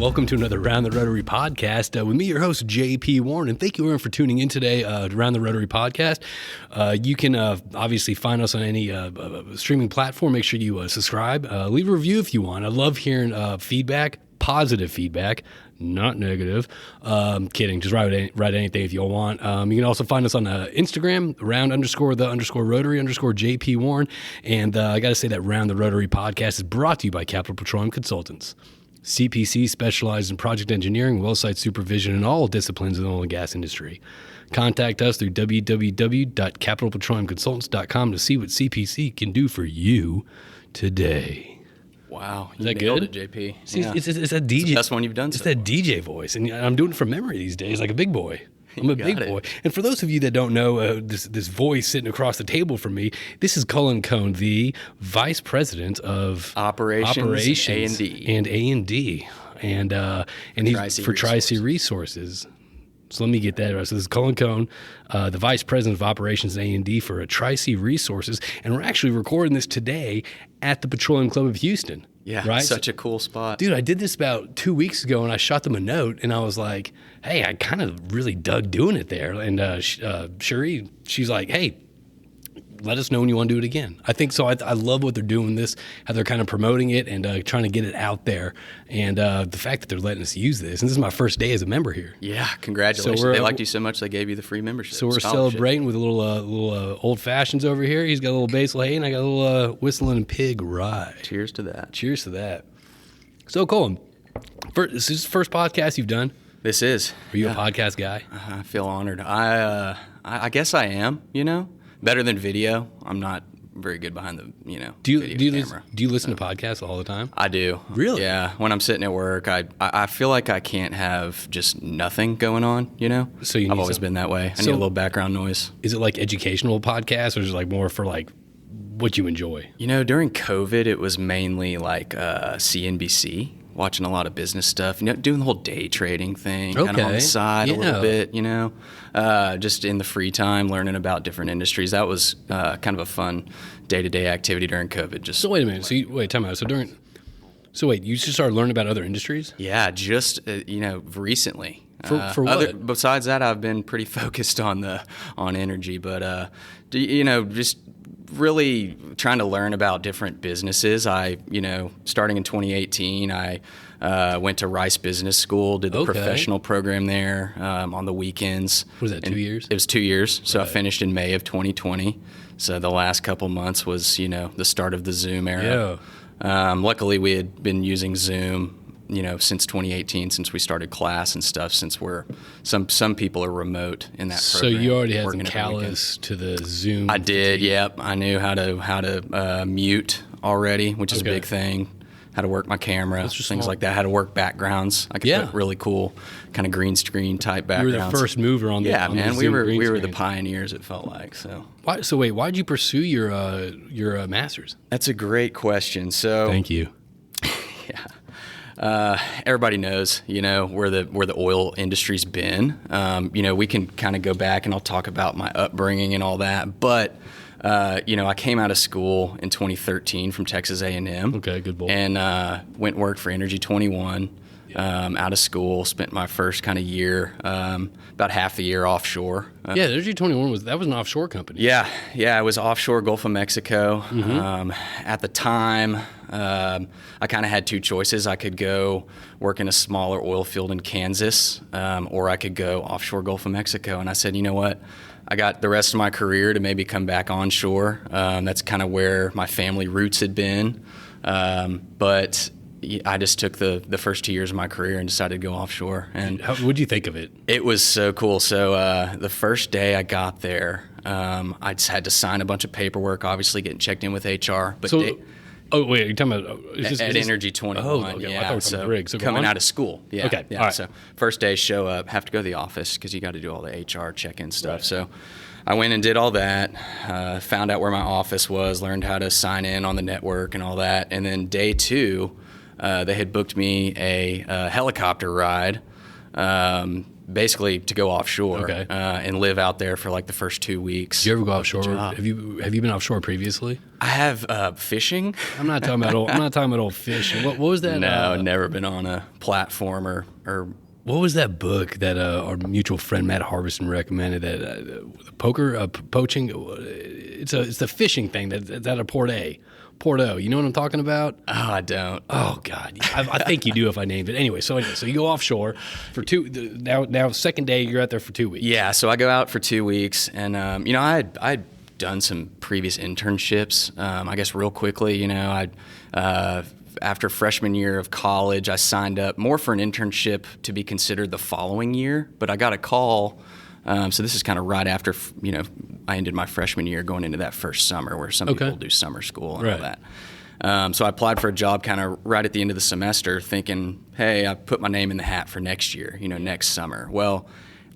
welcome to another Round the Rotary podcast with me, your host, JP Warren, and thank you everyone for tuning in today to Round the Rotary podcast. You can obviously find us on any streaming platform. Make sure you subscribe. Leave a review if you want. I love hearing feedback, positive feedback, not negative. Kidding. Just write anything if you want. You can also find us on Instagram, round_the_rotary_JP Warren. And I got to say that Round the Rotary podcast is brought to you by Capital Petroleum Consultants. CPC specialized in project engineering, well site supervision, and all disciplines in the oil and gas industry. Contact us through www.capitalpetroleumconsultants.com to see what CPC can do for you today. Wow, is that good, JP? See, yeah. It's that DJ. It's the best one you've done. It's that DJ voice, and I'm doing it from memory these days, like a big boy. I'm a big boy. And for those of you that don't know this voice sitting across the table from me, this is Cullen Cone, the Vice President of Operations A&D, and he's for Tri-C Resources. So let me get that right. So this is Cullen Cone, the Vice President of Operations A&D for Tri-C Resources, and we're actually recording this today at the Petroleum Club of Houston. Yeah, right? Such a cool spot. Dude, I did this about 2 weeks ago, and I shot them a note, and I was like, hey, I kind of really dug doing it there. And Cherie, she's like, hey, let us know when you want to do it again. I think so. I love what they're doing with this, how they're kind of promoting it and trying to get it out there. And the fact that they're letting us use this. And this is my first day as a member here. Yeah, congratulations. So they liked you so much they gave you the free membership. So we're celebrating with a little old fashions over here. He's got a little basil hay, and I got a little whistling pig rye. Cheers to that. Cheers to that. So, Colin, this is the first podcast you've done? This is. Are you a podcast guy? I feel honored. I guess I am, Better than video. I'm not very good behind the, do you camera. Do you listen to podcasts all the time? I do. Really? Yeah. When I'm sitting at work, I feel like I can't have just nothing going on, So I've always been that way. I need a little background noise. Is it like educational podcasts, or is it like more for like what you enjoy? During COVID, it was mainly like CNBC. Watching a lot of business stuff, doing the whole day trading thing, kind of on the side a little bit, just in the free time, learning about different industries. That was kind of a fun day-to-day activity during COVID. So wait a minute. Time out. So you just started learning about other industries? Yeah, just recently. For what? Besides that, I've been pretty focused on energy, but just really trying to learn about different businesses. Starting in 2018, I went to Rice Business School, did the professional program there on the weekends. Was that 2 years? It was 2 years. So I finished in May of 2020. So the last couple months was, the start of the Zoom era. Yeah. Luckily, we had been using Zoom since 2018, since we started class and stuff, since some people are remote in that program. So you already had some callous to the Zoom? I did, yep. I knew how to mute already, which is a big thing, how to work my camera, things like that, how to work backgrounds. I could put really cool kind of green screen type backgrounds. You were the first mover on the Zoom green screen. We were the pioneers, it felt like. Why'd you pursue your master's? That's a great question. So thank you. Yeah. Everybody knows, where the oil industry's been. We can kind of go back and I'll talk about my upbringing and all that. But, I came out of school in 2013 from Texas A&M. Okay, good boy. And went and worked for Energy 21 out of school. Spent my first kind of year, about half the year offshore. Energy 21 was an offshore company. Yeah, it was offshore Gulf of Mexico. Mm-hmm. At the time, I kind of had two choices. I could go work in a smaller oil field in Kansas, or I could go offshore Gulf of Mexico. And I said, you know what? I got the rest of my career to maybe come back onshore. That's kind of where my family roots had been. But I just took the first 2 years of my career and decided to go offshore. And what'd you think of it? It was so cool. So the first day I got there, I just had to sign a bunch of paperwork, obviously getting checked in with HR. But you're talking about at Energy 21. Oh, okay. Yeah, I thought it was so the rig. So coming out of school. Yeah. Okay. Yeah. All right. So first day, show up, have to go to the office because you got to do all the HR check-in stuff. Right. So I went and did all that, found out where my office was, learned how to sign in on the network and all that. And then day 2, they had booked me a helicopter ride basically to go offshore Okay. and live out there for like the first 2 weeks. Did you ever go offshore? Have you been offshore previously? I have fishing. I'm not talking about old fishing. What was that? No, never been on a platform or What was that book that our mutual friend Matt Harbison recommended? That poaching. It's the fishing thing that's out of Porto. You know what I'm talking about? Oh, I don't. Oh God, I think you do if I named it. Anyway, so you go offshore for now second day you're out there for 2 weeks. Yeah, so I go out for 2 weeks, and I'd done some previous internships. I guess real quickly, after freshman year of college, I signed up more for an internship to be considered the following year, but I got a call. So this is kind of right after, I ended my freshman year going into that first summer where some people do summer school and all that. So I applied for a job kind of right at the end of the semester thinking, hey, I put my name in the hat for next year, next summer. Well,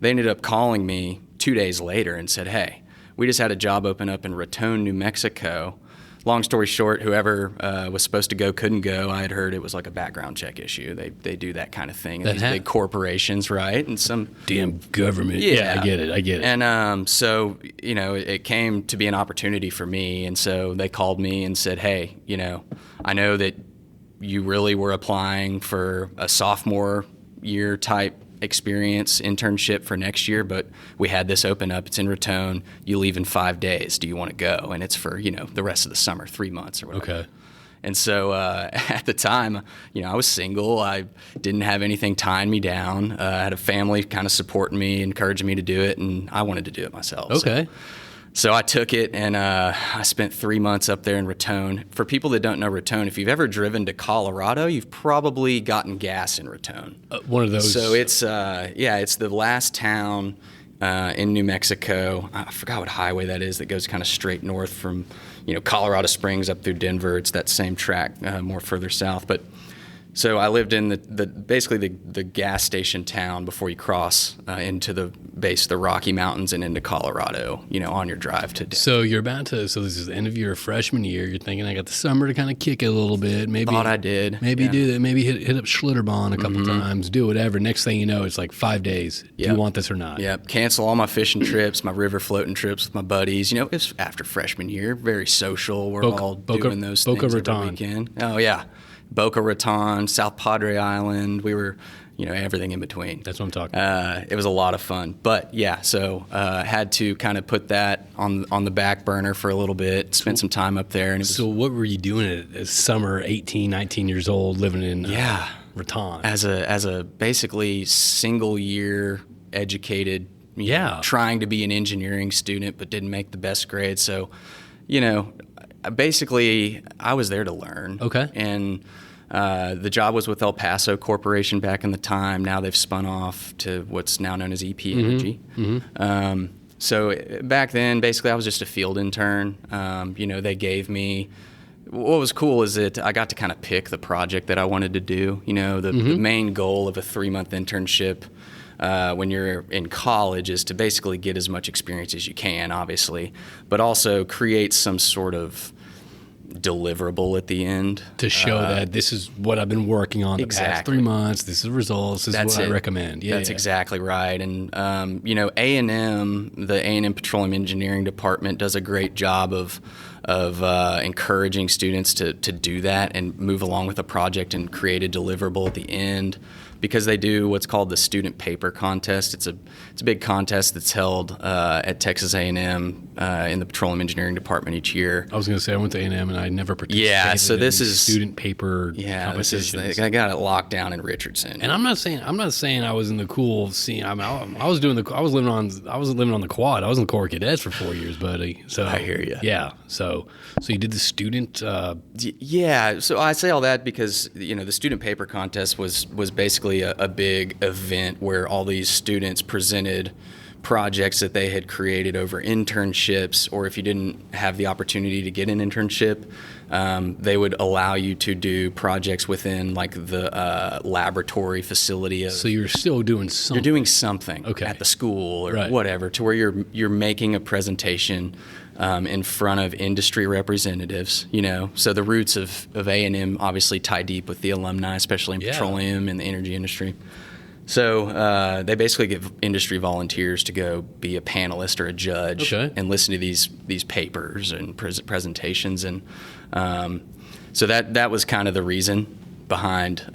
they ended up calling me 2 days later and said, hey, we just had a job open up in Raton, New Mexico. Long story short, whoever was supposed to go couldn't go. I had heard it was like a background check issue. They do that kind of thing in these big corporations, right? And some damn government. Yeah, I get it. And so it came to be an opportunity for me. And so they called me and said, hey, I know that you really were applying for a sophomore year type experience internship for next year, but we had this open up. It's in Raton. You leave in 5 days. Do you want to go? And it's for, the rest of the summer, 3 months or whatever. Okay. And so at the time, I was single. I didn't have anything tying me down. I had a family kind of supporting me, encouraging me to do it, and I wanted to do it myself. Okay. So I took it, and I spent 3 months up there in Raton. For people that don't know Raton, if you've ever driven to Colorado, you've probably gotten gas in Raton. One of those. So it's the last town in New Mexico. I forgot what highway that is that goes kind of straight north from Colorado Springs up through Denver. It's that same track more further south, but. So I lived in basically the gas station town before you cross into the base of the Rocky Mountains and into Colorado, on your drive to Denver. So you're so this is the end of your freshman year. You're thinking, I got the summer to kind of kick it a little bit. Maybe thought I did. Maybe do that. Maybe hit up Schlitterbahn a couple times, do whatever. Next thing you know, it's like 5 days. Do you want this or not? Yep. Cancel all my fishing trips, my river floating trips with my buddies. It's after freshman year, very social. We're all doing those things every weekend. Oh, yeah. Boca Raton, South Padre Island. We were, everything in between. That's what I'm talking about. It was a lot of fun. But, yeah, so had to kind of put that on the back burner for a little bit, spent some time up there. And so what were you doing as summer, 18, 19 years old, living in Raton? As a basically single-year educated, trying to be an engineering student but didn't make the best grades. So, basically, I was there to learn. Okay. And the job was with El Paso Corporation back in the time. Now they've spun off to what's now known as EP Energy. So back then, basically, I was just a field intern. They gave me. What was cool is that I got to kind of pick the project that I wanted to do. The main goal of a 3-month internship when you're in college is to basically get as much experience as you can, obviously, but also create some sort of deliverable at the end. To show that this is what I've been working on the past 3 months, this is the results, this is what I recommend. That's exactly right. And, A&M, the A&M Petroleum Engineering Department does a great job of encouraging students to do that and move along with a project and create a deliverable at the end. Because they do what's called the student paper contest. It's a big contest that's held at Texas A&M in the Petroleum Engineering Department each year. I was going to say I went to A&M and I never participated. Yeah, so this is student paper. Yeah, I got it locked down in Richardson. And I'm not saying I was in the cool scene. I mean, I was living on the quad. I was in the Corps of Cadets for 4 years, buddy. So I hear you. Yeah. So you did the student. Yeah. So I say all that because the student paper contest was basically a big event where all these students presented projects that they had created over internships, or if you didn't have the opportunity to get an internship, they would allow you to do projects within like the laboratory facility. So you're still doing something. You're doing something at the school or whatever, to where you're making a presentation in front of industry representatives, So the roots of A&M obviously tie deep with the alumni, especially in petroleum and the energy industry. So they basically give industry volunteers to go be a panelist or a judge and listen to these papers and presentations. And so that was kind of the reason behind,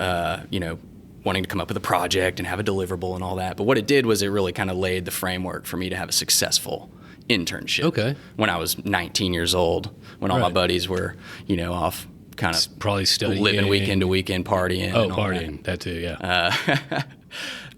wanting to come up with a project and have a deliverable and all that. But what it did was it really kind of laid the framework for me to have a successful internship when I was 19 years old, when all my buddies were, off kind of probably studying, living weekend to weekend, partying. Oh, partying, that too, yeah.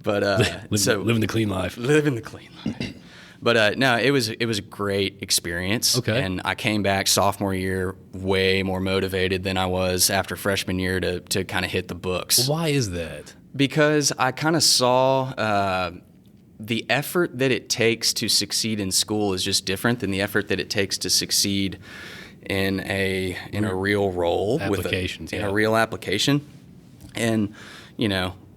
But living the clean life. Living the clean life. But no, it was a great experience. And I came back sophomore year way more motivated than I was after freshman year to kind of hit the books. Why is that? Because I kind of saw the effort that it takes to succeed in school is just different than the effort that it takes to succeed in a real role applications, in a real application. And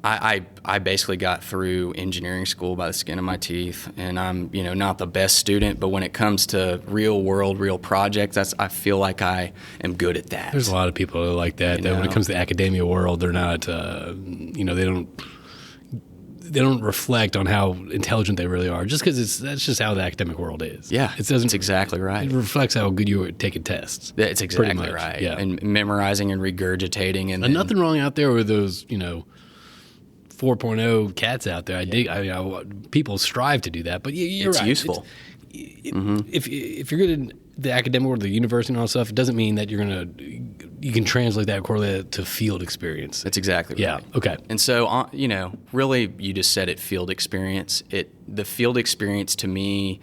I basically got through engineering school by the skin of my teeth, and I'm not the best student, but when it comes to real world, real projects, I feel like I am good at that. There's a lot of people who are like that. That when it comes to the academia world, they're not they don't reflect on how intelligent they really are, just because that's just how the academic world is. Yeah, it's exactly right. It reflects how good you are at taking tests. It's exactly right. Yeah, and memorizing and regurgitating, and nothing wrong out there with those 4.0 cats out there. People strive to do that, but you're right. It's useful. If you're good in the academic world, the university and all that stuff, it doesn't mean that you can translate that, correlate it to field experience. That's exactly right. Yeah. Okay. And so, really, you just said it, field experience. The field experience to me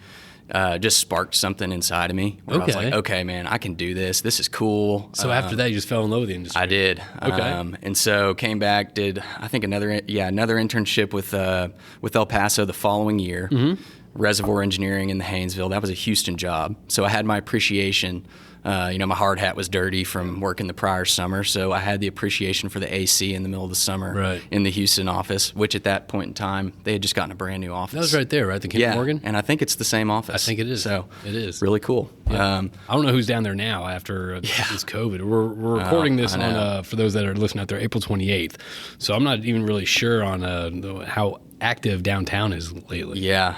just sparked something inside of me where I was like, okay, man, I can do this. This is cool. So after that, you just fell in love with the industry. I did. And so came back, did I think another internship with El Paso the following year. Reservoir engineering in the Haynesville. That was a Houston job. So I had my appreciation. My hard hat was dirty from working the prior summer, so I had the appreciation for the AC in the middle of the summer in the Houston office, which at that point in time, they had just gotten a brand new office. That was right there, right? The Kinder Morgan? And I think it's the same office. I think it is. So it is. Really cool. Yeah. I don't know who's down there now after this COVID. We're recording this on, for those that are listening out there, April 28th. So I'm not even really sure on how active downtown is lately. Yeah.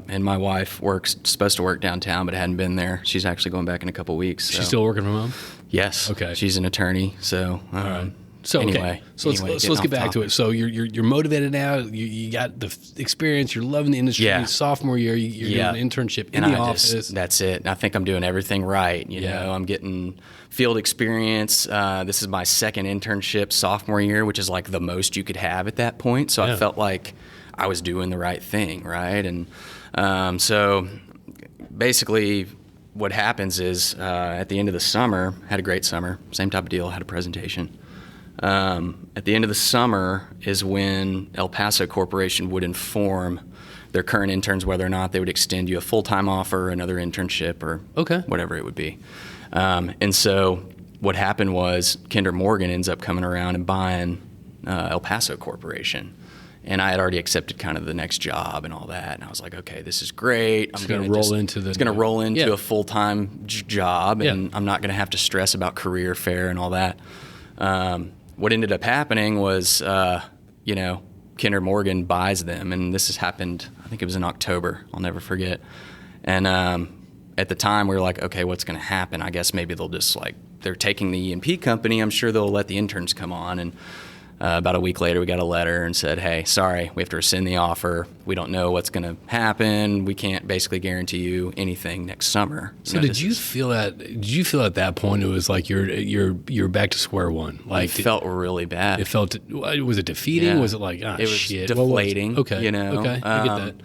And my wife supposed to work downtown, but hadn't been there. She's actually going back in a couple weeks. She's still working from home? Yes. Okay. She's an attorney. So, all right. So anyway, let's get back to it. So you're motivated now. You got the experience. You're loving the industry. Yeah. Sophomore year, you're doing an internship in the office. That's it. And I think I'm doing everything right. You know, I'm getting field experience. This is my second internship sophomore year, which is like the most you could have at that point. So I felt like I was doing the right thing, right? And so basically what happens is at the end of the summer, had a great summer, same type of deal, had a presentation. At the end of the summer is when El Paso Corporation would inform their current interns whether or not they would extend you a full-time offer, another internship, or whatever it would be. And so what happened was Kinder Morgan ends up coming around and buying El Paso Corporation. And I had already accepted kind of the next job and all that. And I was like, okay, this is great. It's going to roll into a full-time job, and I'm not going to have to stress about career fair and all that. What ended up happening was, Kinder Morgan buys them. And this has happened, I think it was in October. I'll never forget. And at the time, we were like, okay, what's going to happen? I guess maybe they'll just they're taking the E&P company. I'm sure they'll let the interns come on. And about a week later, we got a letter and said, hey, sorry, we have to rescind the offer. We don't know what's going to happen. We can't basically guarantee you anything next summer. So did you feel at that point it was like you're back to square one? It felt really bad. Was it defeating? Yeah. Was it like, it was shit? Deflating. Okay. Okay, I get that.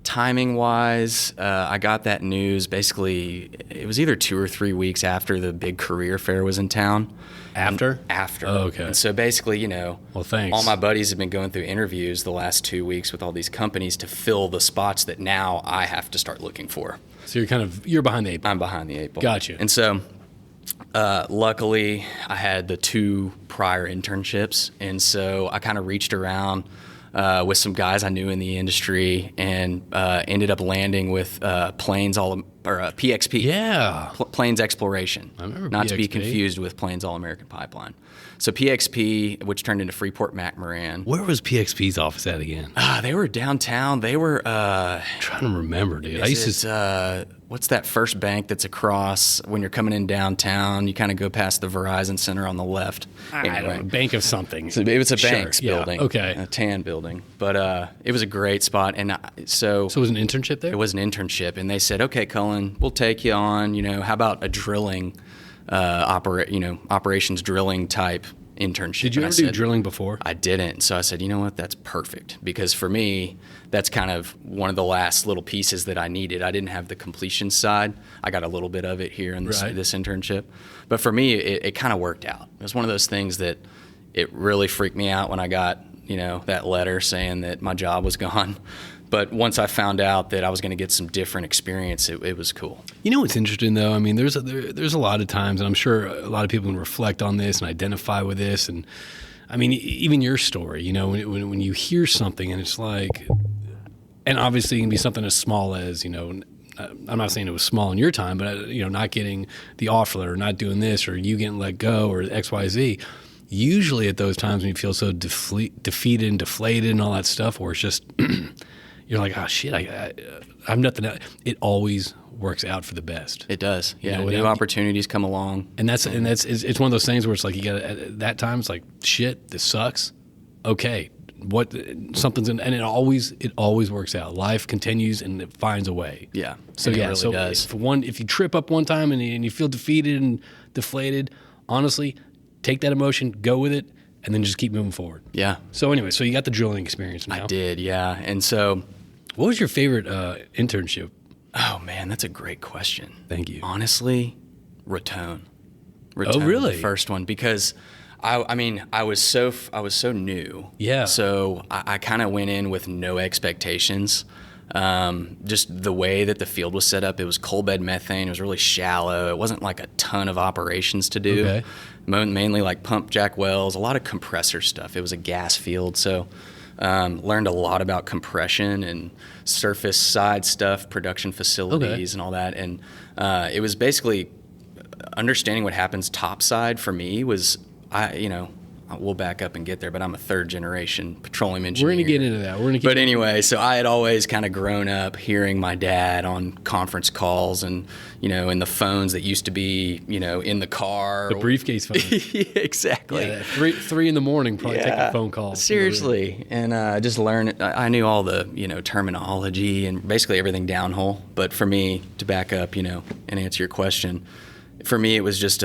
Timing-wise, I got that news basically, it was either 2 or 3 weeks after the big career fair was in town. After? After. Oh, okay. And so basically, well, thanks. all my buddies have been going through interviews the last 2 weeks with all these companies to fill the spots that now I have to start looking for. So you're behind the eight ball. I'm behind the eight ball. Gotcha. And so luckily, I had the 2 prior internships, and so I kind of reached around with some guys I knew in the industry, and ended up landing with PXP. Yeah. Plains Exploration. I remember Not to be PXP. confused with Plains All-American Pipeline. So PXP, which turned into Freeport-McMoran. Where was PXP's office at again? They were downtown. They were... I'm trying to remember, dude. I used to... what's that first bank that's across when you're coming in downtown? You kind of go past the Verizon Center on the left. I don't know, bank of something. So it was a Sure, banks yeah, building. okay. A tan building. But it was a great spot. And so So it was an internship there? it was an internship. And they said, okay, Cullen, we'll take you on, how about a drilling, operations drilling type internship. Did you And I ever do said, drilling before? I didn't. So I said, you know what? That's perfect. Because for me, that's kind of one of the last little pieces that I needed. I didn't have the completion side. I got a little bit of it here in this internship. But for me, it kind of worked out. It was one of those things that it really freaked me out when I got, that letter saying that my job was gone. But once I found out that I was going to get some different experience, it was cool. You know what's interesting though? I mean, there's a lot of times, and I'm sure a lot of people can reflect on this and identify with this. And I mean, even your story, when you hear something and it's like, and obviously it can be something as small as, I'm not saying it was small in your time, but not getting the offer letter, not doing this, or you getting let go, or X, Y, Z. Usually at those times when you feel so defeated and deflated and all that stuff, or it's just you're like, oh shit, I'm nothing. It always works out for the best. It does. Yeah, new opportunities come along, and it's one of those things where it's like you got at that time it's like, shit, this sucks. Okay, and it always works out. Life continues and it finds a way. Yeah. So it yeah, really so does. if you trip up one time and you feel defeated and deflated, honestly, take that emotion, go with it, and then just keep moving forward. Yeah. So anyway, so you got the drilling experience now. I did, yeah. And so, what was your favorite internship? Oh man, that's a great question. Thank you. Honestly, Raton. Oh, really? The first one, because I was so new. Yeah. So I kind of went in with no expectations. Just the way that the field was set up, it was coal bed methane. It was really shallow. It wasn't like a ton of operations to do. Okay. Mainly like pump jack wells, a lot of compressor stuff. It was a gas field, so learned a lot about compression and surface side stuff, production facilities, and all that. And it was basically understanding what happens topside for me was, we'll back up and get there, but I'm a third generation petroleum engineer. We're going to get into that. But anyway, so I had always kind of grown up hearing my dad on conference calls and, in the phones that used to be, in the car. The briefcase phone. Yeah, exactly. Yeah, 3 in the morning, probably taking phone calls. Seriously. And just learn, I knew all the, terminology and basically everything downhole. But for me, to back up, and answer your question, for me, it was just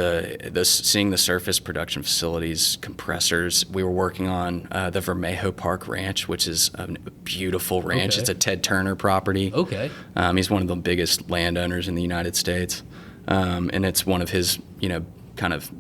seeing the surface production facilities, compressors. We were working on the Vermejo Park Ranch, which is a beautiful ranch. Okay. It's a Ted Turner property. Okay. He's one of the biggest landowners in the United States, and it's one of his, kind of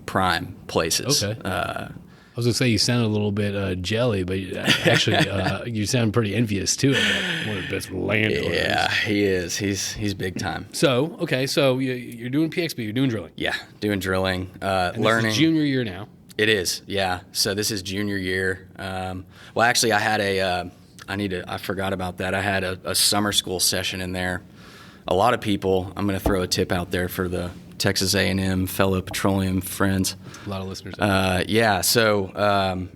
prime places. Okay. I was going to say you sound a little bit jelly, but actually you sound pretty envious too. Like one of the best landowners. Yeah, he is. He's big time. So, okay, so you're doing PXP, you're doing drilling. Yeah, doing drilling, And learning. This is junior year now. It is, yeah. So this is junior year. Well, actually, I had I forgot about that. I had a summer school session in there. A lot of people, I'm going to throw a tip out there for the Texas A&M fellow petroleum friends. A lot of listeners. Yeah, so,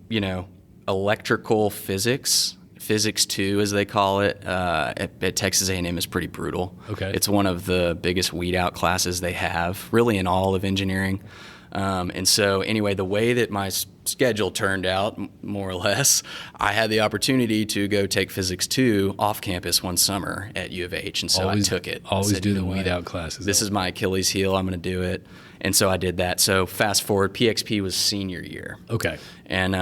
electrical physics 2, as they call it, at Texas A&M is pretty brutal. Okay. It's one of the biggest weed out classes they have, really in all of engineering. And so anyway, the way that my schedule turned out, more or less, I had the opportunity to go take Physics 2 off campus one summer at U of H, and so I took it. Always do the weed out classes. This is my Achilles heel. I'm going to do it. And so I did that. So fast forward, PXP was senior year. Okay. And,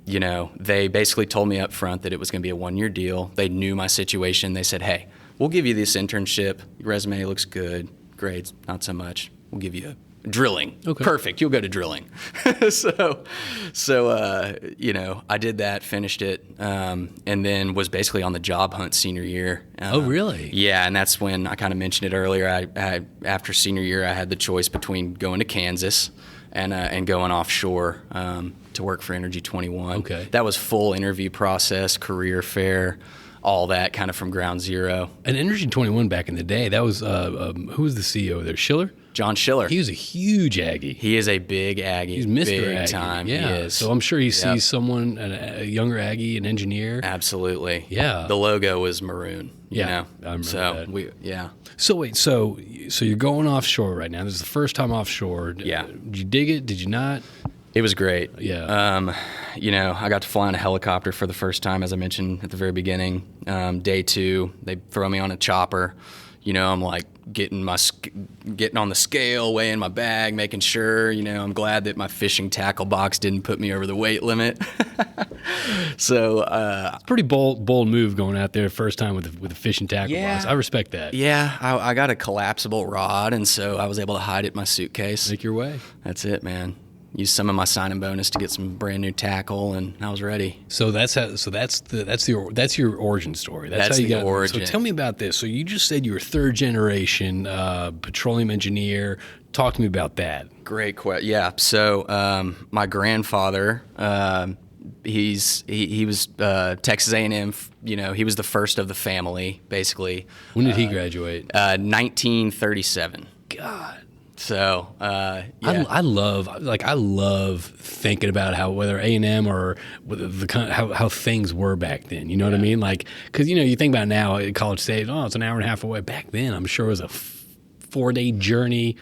they basically told me up front that it was going to be a 1-year deal. They knew my situation. They said, hey, we'll give you this internship. Your resume looks good. Grades, not so much. We'll give you drilling. Okay. Perfect. You'll go to drilling. So I did that, finished it, and then was basically on the job hunt senior year. Oh, really? Yeah, and that's when I kind of mentioned it earlier. I after senior year, I had the choice between going to Kansas and going offshore. to work for Energy 21. Okay. That was full interview process, career fair, all that kind of from ground zero. And Energy 21 back in the day, that was, who was the CEO there? Schiller? John Schiller. He was a huge Aggie. He is a big Aggie. He's Mr. Big Aggie. time. Yeah. He is. So I'm sure he sees someone, a younger Aggie, an engineer. Absolutely. Yeah. The logo was maroon. Yeah, You know? I remember so that. So wait, so you're going offshore right now. This is the first time offshore. Yeah. Did you dig it? Did you not? It was great. Yeah. I got to fly on a helicopter for the first time, as I mentioned at the very beginning. Day 2, they throw me on a chopper. I'm like getting on the scale, weighing my bag, making sure. I'm glad that my fishing tackle box didn't put me over the weight limit. So pretty bold move going out there first time with a fishing tackle box. I respect that. Yeah, I got a collapsible rod, and so I was able to hide it in my suitcase. Make your way. That's it, man. Used some of my signing bonus to get some brand new tackle, and I was ready. So that's your origin story. That's how you the origin. So tell me about this. So you just said you were third generation petroleum engineer. Talk to me about that. Great question. Yeah. So my grandfather, he was Texas A&M. He was the first of the family, basically. When did he graduate? 1937. God. So yeah. I love thinking about how whether A&M or how things were back then. You know what I mean? Like, because you think about now at College Station, it's an hour and a half away. Back then, I'm sure it was a 4-day journey,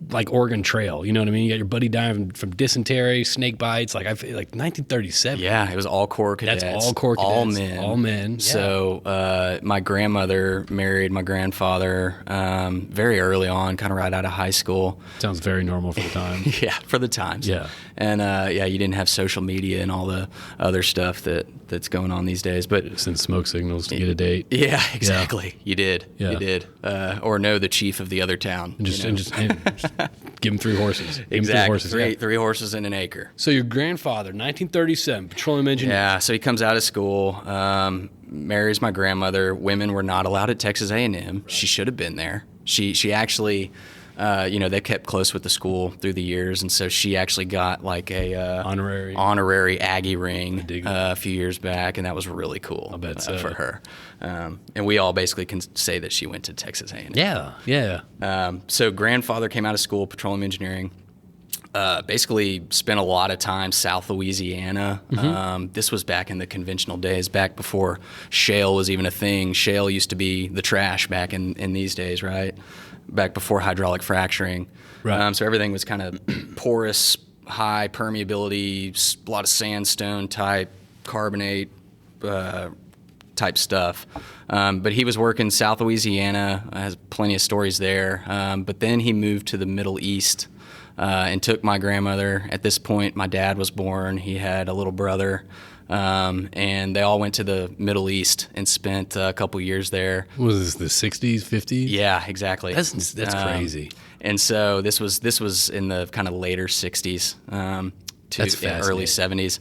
like Oregon Trail. You know what I mean? You got your buddy dying from dysentery, snake bites. Like I feel like 1937. Yeah, it was all Corps cadets. That's all Corps cadets. All men. Yeah. So my grandmother married my grandfather very early on, kind of right out of high school. Sounds very normal for the time. Yeah, for the times. Yeah. And you didn't have social media and all the other stuff that's going on these days. But send smoke signals to get a date. Yeah, exactly. Yeah. You did. Yeah. You did. Or know the chief of the other town. And just give him 3 horses. Exactly. Three horses and an acre. So your grandfather, 1937, petroleum engineer. Yeah. So he comes out of school, marries my grandmother. Women were not allowed at Texas A&M. She should have been there. She actually, they kept close with the school through the years, and so she actually got like a honorary Aggie ring a few years back, and that was really cool. I bet so. For her. And we all basically can say that she went to Texas A&M. Yeah. So grandfather came out of school, petroleum engineering. Basically spent a lot of time South Louisiana. Mm-hmm. This was back in the conventional days, back before shale was even a thing. Shale used to be the trash back in these days, right? Back before hydraulic fracturing. Right. So everything was kind of porous, high permeability, a lot of sandstone type, carbonate type stuff. But he was working South Louisiana, has plenty of stories there. But then he moved to the Middle East and took my grandmother. At this point, my dad was born. He had a little brother. And they all went to the Middle East and spent a couple years there. What was this, the 60s, 50s? Yeah, exactly. That's crazy. And so this was in the kind of later 60s to early 70s.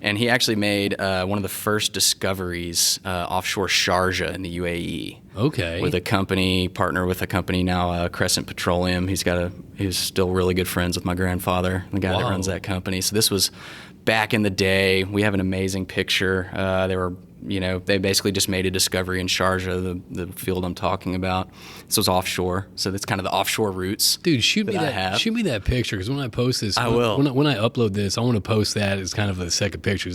And he actually made one of the first discoveries offshore Sharjah in the UAE. Okay. With a company, partner with a company now, Crescent Petroleum. He's still really good friends with my grandfather, the guy that runs that company. So this was back in the day. We have an amazing picture. They basically just made a discovery in Sharjah, the field I'm talking about. This was offshore, so that's kind of the offshore roots. Dude, shoot me that picture, because when I post this, I will. When I upload this, I want to post that as kind of a second picture.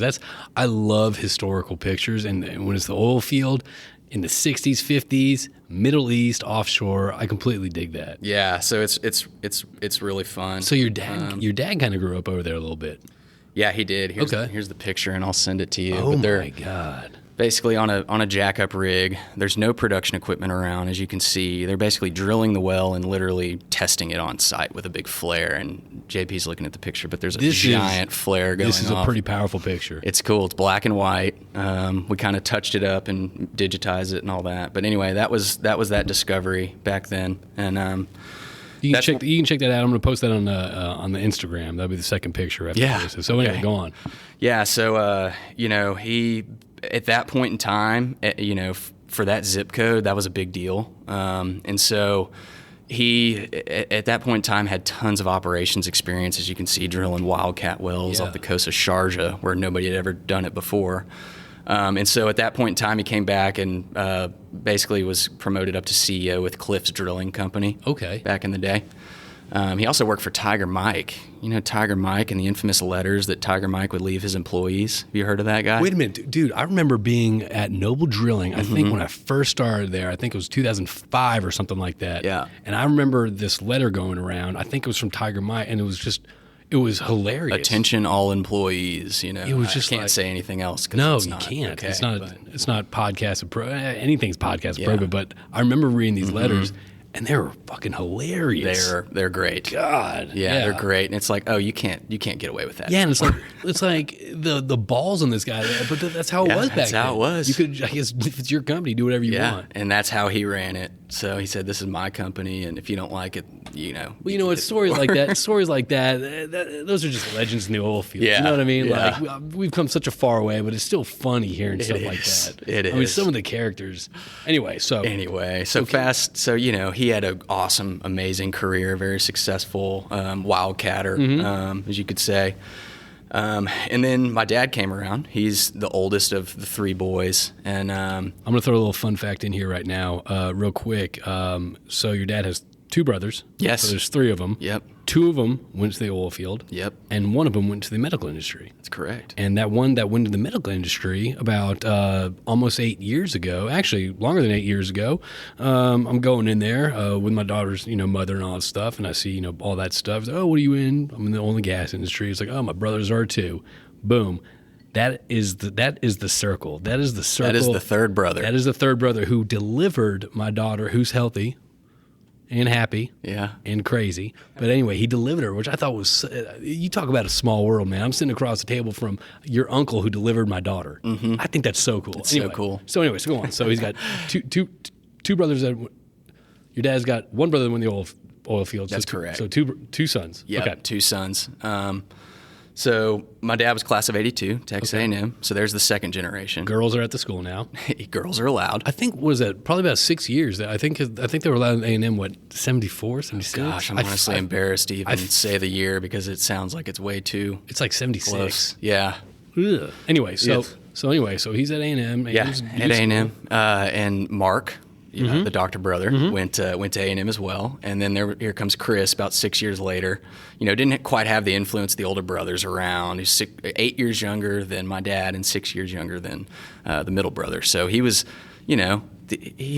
I love historical pictures, and when it's the oil field in the 60s, 50s, Middle East, offshore, I completely dig that. Yeah, so it's really fun. So your dad kind of grew up over there a little bit. Yeah, he did. Here's the picture, and I'll send it to you. Oh, my God. Basically on a jack-up rig. There's no production equipment around, as you can see. They're basically drilling the well and literally testing it on site with a big flare. And JP's looking at the picture, but there's a giant flare going off. This is a pretty powerful picture. It's cool. It's black and white. We kind of touched it up and digitized it and all that. But anyway, that was that discovery back then. And you can check that out. I'm going to post that on the Instagram. That'll be the second picture after this. So anyway, go on. Yeah. So he, at that point in time, for that zip code, that was a big deal. And so, At that point in time, had tons of operations experience, as you can see, drilling wildcat wells off the coast of Sharjah, where nobody had ever done it before. And so at that point in time, he came back and basically was promoted up to CEO with Cliff's Drilling Company. Okay. Back in the day. He also worked for Tiger Mike. You know Tiger Mike and the infamous letters that Tiger Mike would leave his employees? Have you heard of that guy? Wait a minute, dude. I remember being at Noble Drilling, I think when I first started there. I think it was 2005 or something like that. Yeah. And I remember this letter going around. I think it was from Tiger Mike, and it was hilarious. Attention all employees, you know. It was just I can't say anything else. No, you can't. Okay, it's not podcast anything's podcast appropriate, but I remember reading these letters, and they were fucking hilarious. They're great. God. Yeah, they're great. And it's like, oh, you can't get away with that. Yeah, and it's like the balls on this guy, but that's how it was back then. That's how it was. You could, I guess, if it's your company, do whatever you want. And that's how he ran it. So he said, "This is my company, and if you don't like it, you know." Well, you know, it's stories like that. Stories like that. Those are just legends in the oil field. Yeah, you know what I mean? yeah. Like we've come such a far way, but it's still funny hearing stuff like that. It is. I mean, some of the characters. Anyway, so fast. So you know, he had an awesome, amazing career, very successful wildcatter, as you could say. And then my dad came around. He's the oldest of the three boys, and I'm gonna throw a little fun fact in here right now, real quick. So your dad has two brothers. Yes. So there's three of them. Yep. Two of them went to the oil field. Yep. And one of them went to the medical industry. That's correct. And that one that went to the medical industry about almost 8 years ago, actually longer than 8 years ago, I'm going in there with my daughter's, mother and all that stuff, and I see, all that stuff. Oh, what are you in? I'm in the oil and gas industry. It's like, oh, my brothers are too. Boom. That is the circle. That is the circle. That is the third brother. That is the third brother who delivered my daughter, who's healthy and happy, and crazy. But anyway, he delivered her, which I thought was, you talk about a small world, man. I'm sitting across the table from your uncle who delivered my daughter. Mm-hmm. I think that's so cool. It's so cool. So go on. So he's got two brothers that, your dad's got one brother that went in the oil field. That's correct. So two sons. Yeah, okay. Two sons. So my dad was class of 82, Texas A&M. So there's the second generation. Girls are at the school now. Girls are allowed. I think, probably about 6 years. I think they were allowed in A&M, 74, 76? Gosh, I'm honestly embarrassed to even say the year because it sounds like it's way too It's like 76. close. Yeah. Ugh. Anyway, so he's at A&M. Yeah, at A&M. And Mark, the doctor brother, went to A&M as well. And then here comes Chris about 6 years later. Didn't quite have the influence of the older brothers around. He's 8 years younger than my dad and 6 years younger than the middle brother. So he was, he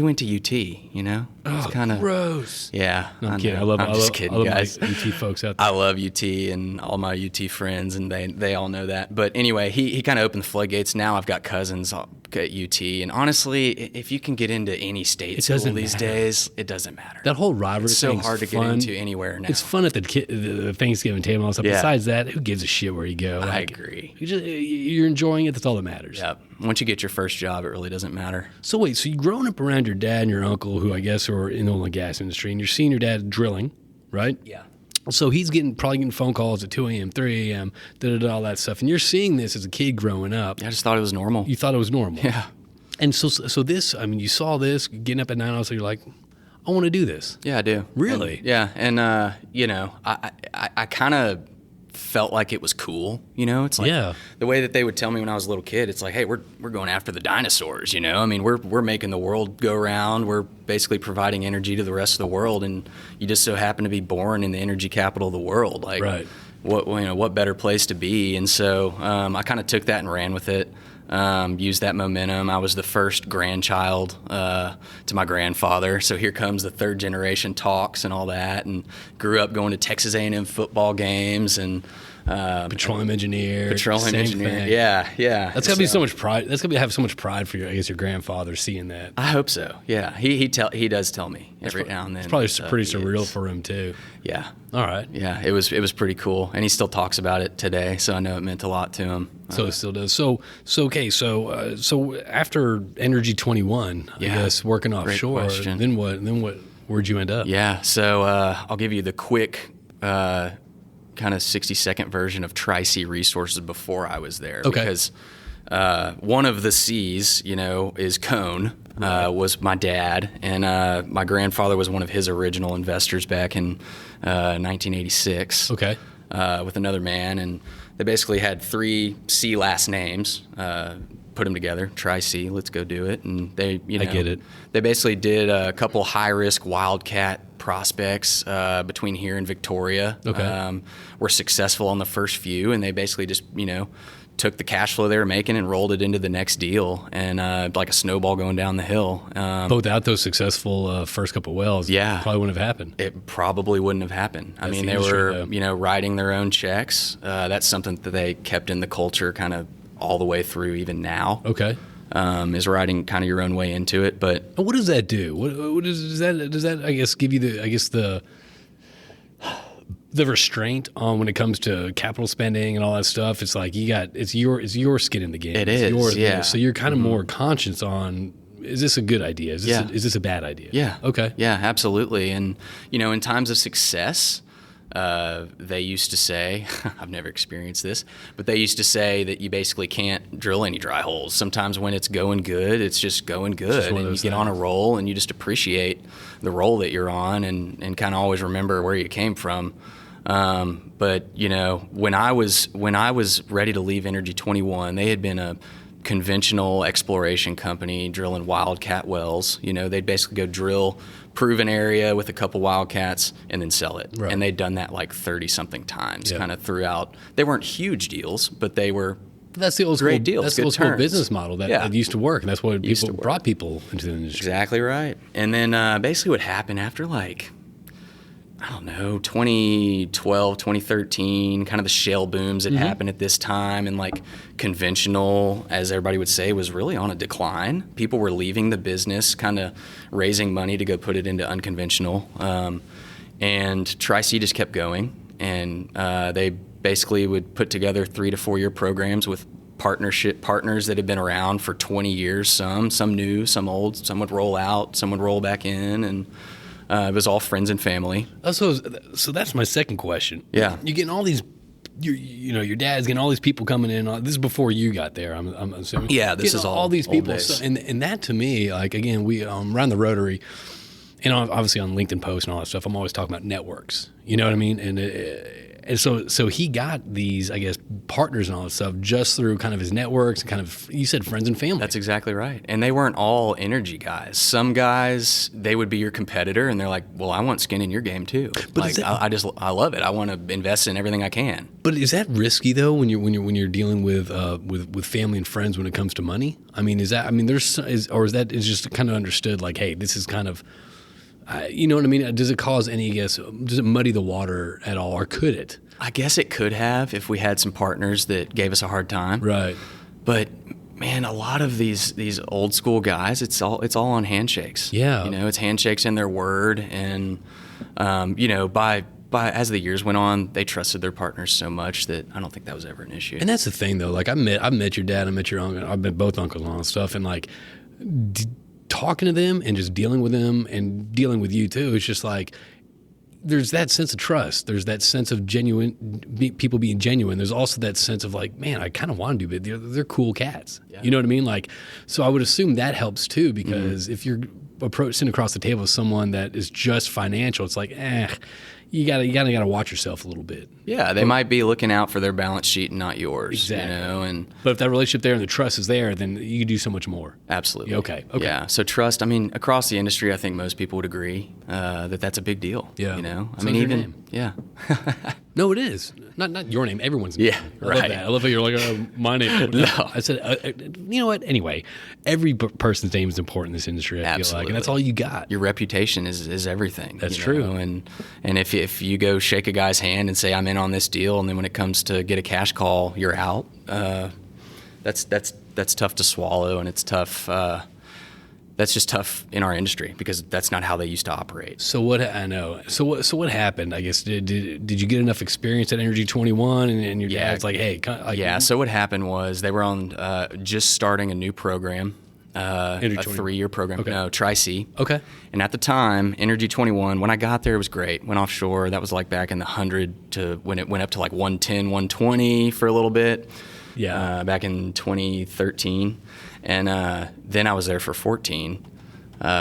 went to UT, It's kind of gross. Yeah. No, I'm kidding. I'm just kidding, guys. My UT folks out there. I love UT and all my UT friends, and they all know that. But anyway, he kind of opened the floodgates. Now I've got cousins at UT, and honestly, if you can get into any state school these days, it doesn't matter. That whole rivalry It's so hard to get into anywhere now. It's fun at the Thanksgiving table and all stuff. Yeah. Besides that, who gives a shit where you go? I agree. You're enjoying it. That's all that matters. Yeah. Once you get your first job, it really doesn't matter. So wait, so you're growing up around your dad and your uncle, who I guess are in the oil and gas industry, and you're seeing your dad drilling, right? Yeah. So he's probably getting phone calls at 2 a.m., 3 a.m., all that stuff. And you're seeing this as a kid growing up. I just thought it was normal. You thought it was normal. Yeah. And so this, you saw this, getting up at 9, so you're like, I want to do this. Yeah, I do. Really? And I kind of felt like it was cool, It's like the way that they would tell me when I was a little kid. It's like, hey, we're going after the dinosaurs, We're making the world go round. We're basically providing energy to the rest of the world, and you just so happen to be born in the energy capital of the world. Like, right. What better place to be? And so I kind of took that and ran with it. Used that momentum. I was the first grandchild to my grandfather, so here comes the third generation talks and all that, and grew up going to Texas A&M football games and petroleum engineer. Yeah. That's gotta be so much pride. That's gonna have so much pride for your grandfather seeing that. I hope so. Yeah, he does tell me every now and then. It's probably pretty surreal for him too. Yeah. All right. Yeah, it was pretty cool, and he still talks about it today, so I know it meant a lot to him. So it still does. So after Energy 21, I guess working offshore, then what? Where'd you end up? Yeah. So I'll give you the quick kind of 60-second version of Tri-C Resources before I was there. Okay. Because one of the C's, is Cone. Was my dad, and my grandfather was one of his original investors back in 1986. Okay. With another man, and they basically had 3 C last names. Put them together, Tri-C, let's go do it. And they, I get it. They basically did a couple high-risk wildcat prospects between here and Victoria. Okay. Were successful on the first few, and they basically just, took the cash flow they were making and rolled it into the next deal, and like a snowball going down the hill. But without those successful first couple wells, it probably wouldn't have happened. It probably wouldn't have happened. I mean, they were, writing their own checks. That's something that they kept in the culture kind of all the way through, even now. Okay. Is writing kind of your own way into it. But what does that do? Does that I guess give you the restraint on when it comes to capital spending and all that stuff? It's like it's your skin in the game. It is, yeah. So you're kind of more conscious on, is this a good idea? Is this a bad idea? Yeah. Okay. Yeah, absolutely. And in times of success, they used to say, I've never experienced this, but they used to say that you basically can't drill any dry holes. Sometimes when it's going good, it's just going good, and you get on a roll, and you just appreciate the roll that you're on, and kind of always remember where you came from. But when I was ready to leave Energy 21, they had been a conventional exploration company drilling wildcat wells. They'd basically go drill proven area with a couple wildcats and then sell it. Right. And they'd done that like 30-something times, kind of throughout. They weren't huge deals, but they were that's the old great school, deals. That's the old school business model that used to work, and that's what brought people into the industry. Exactly right. And then basically what happened after 2012, 2013, kind of the shale booms that happened at this time, and conventional, as everybody would say, was really on a decline. People were leaving the business, kind of raising money to go put it into unconventional. And Tri-C just kept going, and they basically would put together 3 to 4 year programs with partners that had been around for 20 years, some new, some old. Some would roll out, some would roll back in, and it was all friends and family. So that's my second question. Yeah. You're getting all these, your dad's getting all these people coming in. This is before you got there, I'm assuming. Yeah, this is all these people. days. And that to me, again, we around the Rotary, and obviously on LinkedIn posts and all that stuff, I'm always talking about networks. You know what I mean? And so he got these, I guess, partners and all that stuff just through kind of his networks and kind of, you said friends and family. That's exactly right. And they weren't all energy guys. Some guys, they would be your competitor, and they're like, well, I want skin in your game too. But I love it. I want to invest in everything I can. But is that risky though when you're dealing with family and friends when it comes to money? I mean, is that just kind of understood like, hey, this is kind of, you know what I mean? Does it cause any, does it muddy the water at all, or could it? I guess it could have if we had some partners that gave us a hard time. Right. But man, a lot of these old school guys, it's all on handshakes. Yeah. It's handshakes and their word, and by as the years went on, they trusted their partners so much that I don't think that was ever an issue. And that's the thing though. Like I met your dad, I met your uncle, I've met both uncles and all that stuff, and talking to them and just dealing with them and dealing with you too, it's just like there's that sense of trust. There's that sense of people being genuine. There's also that sense of like, man, I kind of want to do it. They're cool cats. Yeah. You know what I mean? So I would assume that helps too, because if you're sitting across the table with someone that is just financial, it's like, you gotta watch yourself a little bit. Yeah, they might be looking out for their balance sheet and not yours. Exactly. But if that relationship there and the trust is there, then you can do so much more. Absolutely. Okay. Yeah. So trust. I mean, across the industry, I think most people would agree that that's a big deal. Yeah. I mean, even name. Yeah. No, it is not your name. Everyone's name. Yeah. I love that. I love how you're like, my name. No. I said, you know what? Anyway, every person's name is important in this industry. I feel like, and that's all you got. Your reputation is everything. That's true. And if you go shake a guy's hand and say I'm in on this deal, and then when it comes to get a cash call, you're out. That's tough to swallow, and it's tough. That's just tough in our industry because that's not how they used to operate. So what I know. So what happened? I guess did you get enough experience at Energy 21, and your dad's like, hey, So what happened was they were on just starting a new program. A 3-year program. Okay. No, Tri-C. Okay. And at the time, Energy 21, when I got there, it was great. Went offshore. That was back in the 100 to when it went up to 110, 120 for a little bit. back in 2013. And then I was there for 14,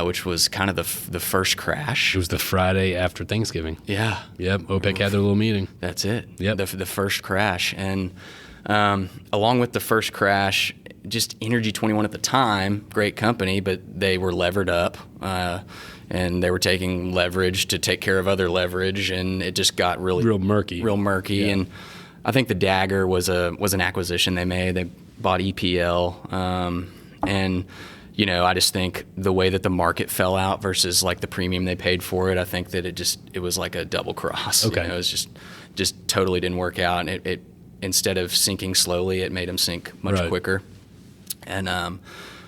which was kind of the first crash. It was the Friday after Thanksgiving. Yeah. Yep. OPEC had their little meeting. That's it. Yep. The first crash. And along with the first crash, just Energy 21 at the time, great company, but they were levered up. And they were taking leverage to take care of other leverage, and it just got real murky. Yeah. And I think the Dagger was an acquisition they made. They bought EPL, and I just think the way that the market fell out versus like the premium they paid for it, I think that it was like a double cross. Okay. It was just totally didn't work out, and it instead of sinking slowly, it made them sink much quicker. And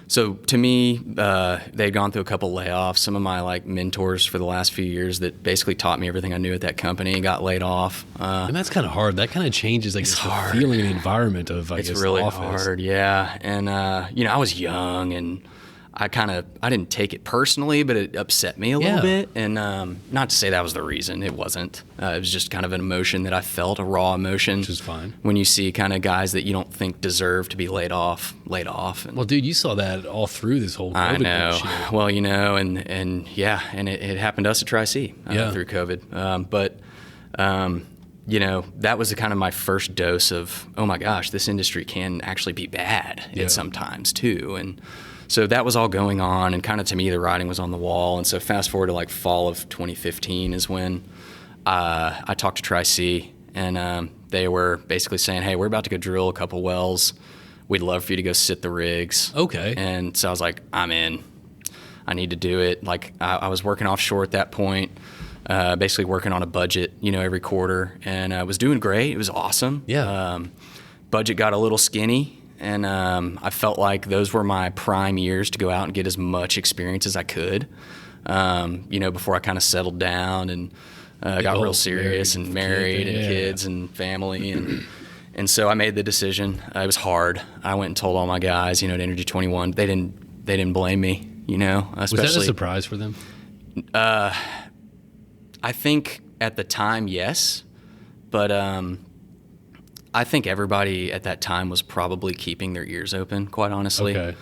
so to me, they'd gone through a couple layoffs. Some of my like mentors for the last few years that basically taught me everything I knew at that company got laid off. And that's kind of hard. That kind of changes like the feeling and the environment of it's really office. Hard, yeah. And I was young and I didn't take it personally, but it upset me a little bit. And not to say that was the reason. It wasn't. It was just kind of an emotion that I felt, a raw emotion. Which is fine. When you see kind of guys that you don't think deserve to be laid off. And, well, dude, you saw that all through this whole COVID I know. shit. Well, and it happened to us at Tri-C through COVID. But that was kind of my first dose of, oh my gosh, this industry can actually be bad at sometimes too. And so that was all going on, and kind of to me the writing was on the wall. And so fast forward to like fall of 2015 is when I talked to Tri-C, and they were basically saying, hey, we're about to go drill a couple wells. We'd love for you to go sit the rigs. Okay. And so I was like, I'm in. I need to do it. Like I was working offshore at that point, basically working on a budget, every quarter, and I was doing great. It was awesome. Yeah. Budget got a little skinny. And I felt like those were my prime years to go out and get as much experience as I could, before I kind of settled down and got real serious and married and kids and family. And so I made the decision. It was hard. I went and told all my guys, at Energy 21. They didn't blame me, especially. Was that a surprise for them? I think at the time, yes. But I think everybody at that time was probably keeping their ears open, quite honestly. Okay.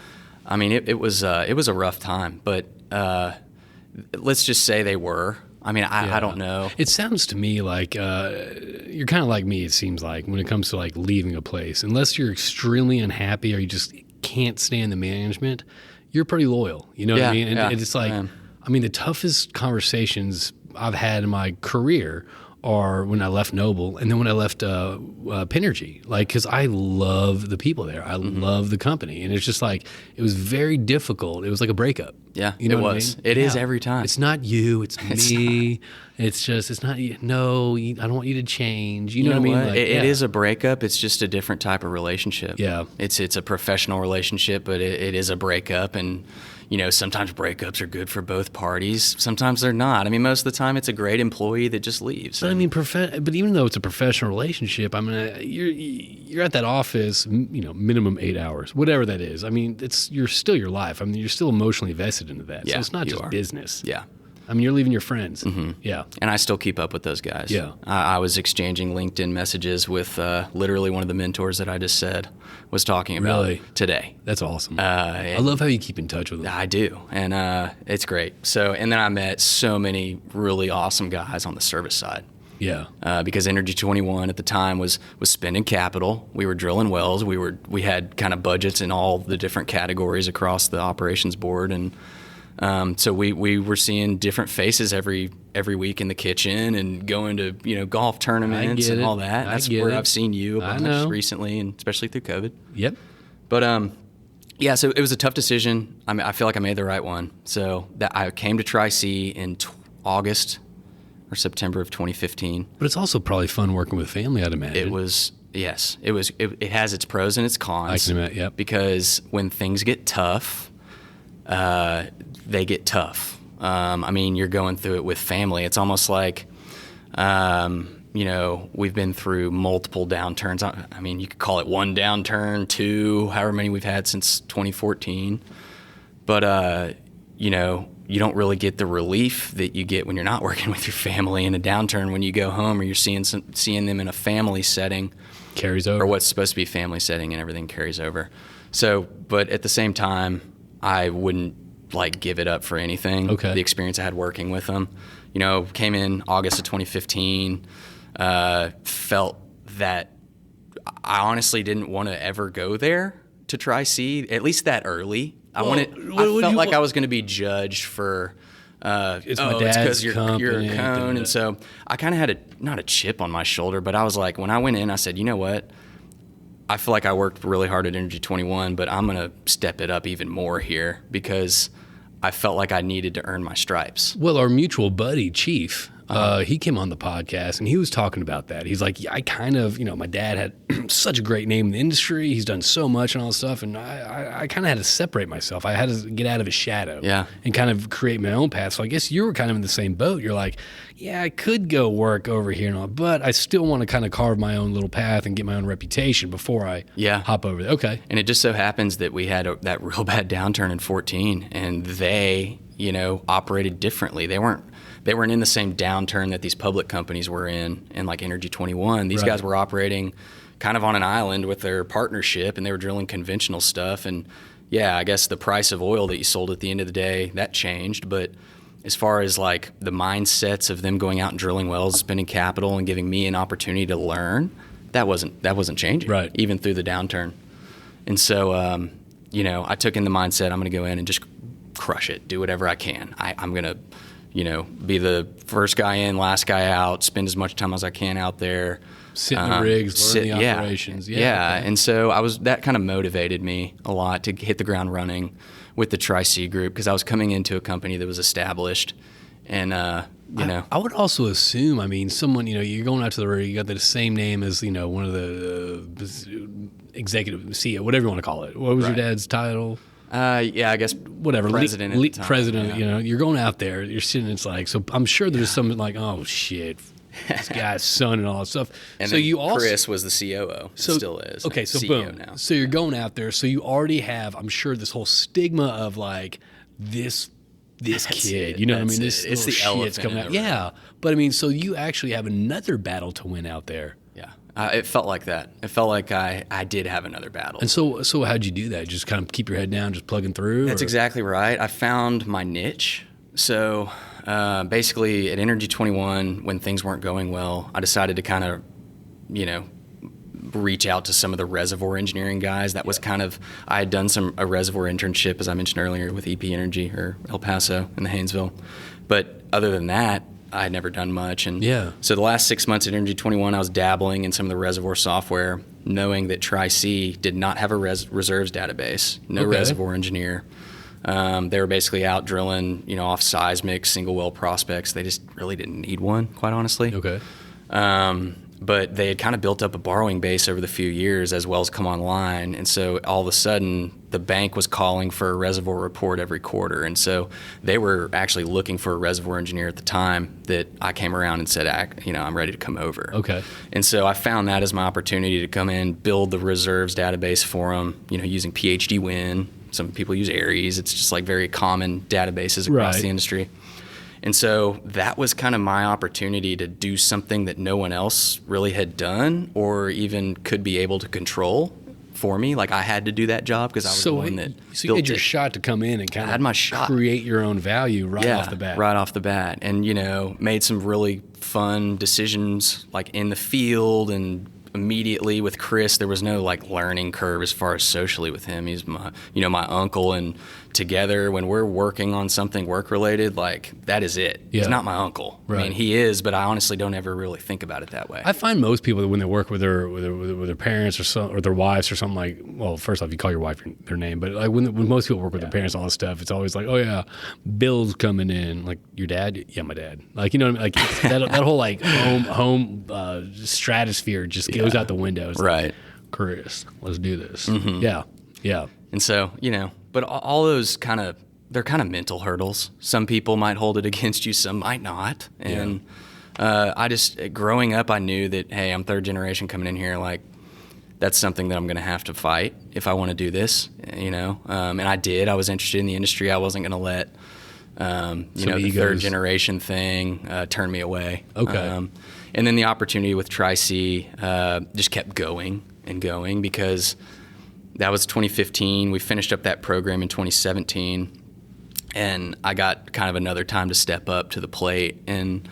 I mean, it was a rough time, but let's just say they were. I mean, I don't know. It sounds to me like you're kind of like me, it seems like, when it comes to like leaving a place. Unless you're extremely unhappy or you just can't stand the management, you're pretty loyal. You know what I mean? And it's like, the toughest conversations I've had in my career are when I left Noble and then when I left Pinergy, because I love the people there. I love the company. And it's just like, it was very difficult. It was like a breakup. Yeah, you know it was. It is every time. It's not you, it's me. It's not you. No, I don't want you to change. You know what I mean? Like, it is a breakup. It's just a different type of relationship. Yeah. It's a professional relationship, but it is a breakup. And sometimes breakups are good for both parties. Sometimes they're not. I mean, most of the time it's a great employee that just leaves. But but even though it's a professional relationship, you're at that office, minimum 8 hours, whatever that is. I mean, you're still your life. I mean, you're still emotionally vested into that. Yeah, so it's not just are. Business. Yeah. I mean, you're leaving your friends. Mm-hmm. Yeah. And I still keep up with those guys. Yeah. I was exchanging LinkedIn messages with literally one of the mentors that I just said was talking about today. That's awesome. I love how you keep in touch with them. I do. And it's great. So, and then I met so many really awesome guys on the service side. Yeah. Because Energy 21 at the time was spending capital. We were drilling wells. We had kind of budgets in all the different categories across the operations board, and so we were seeing different faces every week in the kitchen and going to golf tournaments and all that. That's where I've seen you a bunch recently, and especially through COVID. Yep. But so it was a tough decision. I mean, I feel like I made the right one. So that I came to Tri-C in August or September of 2015. But it's also probably fun working with family, I'd imagine. It was. Yes, it was. It has its pros and its cons. I can imagine. Yep. Because when things get tough, they get tough. You're going through it with family. It's almost like, we've been through multiple downturns. I mean, you could call it one downturn, two, however many we've had since 2014. But, you don't really get the relief that you get when you're not working with your family in a downturn when you go home or you're seeing them in a family setting. carries over, or what's supposed to be family setting and everything carries over. So, but at the same time, I wouldn't like give it up for anything. Okay. The experience I had working with them, came in August of 2015, felt that I honestly didn't want to ever go there to Tri-C, at least that early. I felt like I was going to be judged for, it's because you're a Cone. And so I kind of had not a chip on my shoulder, but I was like, when I went in, I said, you know what? I feel like I worked really hard at Energy 21, but I'm going to step it up even more here because I felt like I needed to earn my stripes. Well, our mutual buddy, Chief, he came on the podcast and he was talking about that. He's like, I kind of, my dad had such a great name in the industry. He's done so much and all this stuff. And I kind of had to separate myself. I had to get out of his shadow and kind of create my own path. So I guess you were kind of in the same boat. You're like, yeah, I could go work over here and all, but I still want to kind of carve my own little path and get my own reputation before I hop over there. Okay. And it just so happens that we had that real bad downturn in 14 and they, operated differently. They weren't in the same downturn that these public companies were in like Energy 21. These guys were operating kind of on an island with their partnership, and they were drilling conventional stuff. And I guess the price of oil that you sold at the end of the day, that changed. But as far as like the mindsets of them going out and drilling wells, spending capital and giving me an opportunity to learn, that wasn't changing, right, even through the downturn. And so, I took in the mindset, I'm going to go in and just crush it, do whatever I can. I'm going to be the first guy in, last guy out, spend as much time as I can out there. Sit in the rigs, learn the operations. Yeah. Okay. And so that kind of motivated me a lot to hit the ground running with the Tri-C group because I was coming into a company that was established. And, I would also assume, someone, you're going out to the rig, you got the same name as, one of the executive CEO, whatever you want to call it. What was your dad's title? I guess whatever, president. President, you're going out there, you're sitting, it's like, so I'm sure there's something like, oh shit, this guy's son and all that stuff. And so you also, Chris was the COO, still is. Okay, so CEO boom. now. So you're going out there, so you already have, I'm sure, this whole stigma of like this kid, it. you know what I mean? This it's the shit's coming out. Yeah, but so you actually have another battle to win out there. Yeah. It felt like that. It felt like I did have another battle. And so how'd you do that? Just kind of keep your head down, just plugging through? That's exactly right. I found my niche. So basically at Energy 21, when things weren't going well, I decided to kind of, reach out to some of the reservoir engineering guys. That was kind of, I had done a reservoir internship, as I mentioned earlier, with EP Energy or El Paso in the Haynesville. But other than that, I had never done much. And so the last 6 months at Energy 21, I was dabbling in some of the reservoir software, knowing that Tri-C did not have a reserves database, no reservoir engineer. They were basically out drilling, off seismic, single well prospects. They just really didn't need one, quite honestly. Okay. But they had kind of built up a borrowing base over the few years as wells come online. And so all of a sudden, the bank was calling for a reservoir report every quarter. And so they were actually looking for a reservoir engineer at the time that I came around and said, I'm ready to come over. Okay. And so I found that as my opportunity to come in, build the reserves database for them, using PhD Win. Some people use Aries. It's just like very common databases across the industry. And so that was kind of my opportunity to do something that no one else really had done or even could be able to control for me. Like I had to do that job because I was the one that So you had your shot to come in and kind of create your own value off the bat. Right off the bat. And, made some really fun decisions like in the field, and immediately with Chris, there was no like learning curve as far as socially with him. He's my, my uncle, and together when we're working on something work related, like that is it. Yeah. He's not my uncle. Right. I mean, he is, but I honestly don't ever really think about it that way. I find most people that when they work with their parents or their wives or something, like, well, first off, you call your wife their name, but like when most people work with their parents and all this stuff, it's always like, oh yeah, bills coming in. Like your dad? Yeah, my dad. Like, you know what I mean? Like that whole like home stratosphere just goes out the window. It's right. Like, Chris, let's do this. Mm-hmm. Yeah. And so, but all those they're kind of mental hurdles. Some people might hold it against you, some might not. And I just, growing up, I knew that, hey, I'm third generation coming in here. Like, that's something that I'm going to have to fight if I want to do this, And I did. I was interested in the industry. I wasn't going to let, the third generation thing turn me away. Okay. And then the opportunity with Tri-C just kept going and going, because that was 2015. We finished up that program in 2017, and I got kind of another time to step up to the plate. And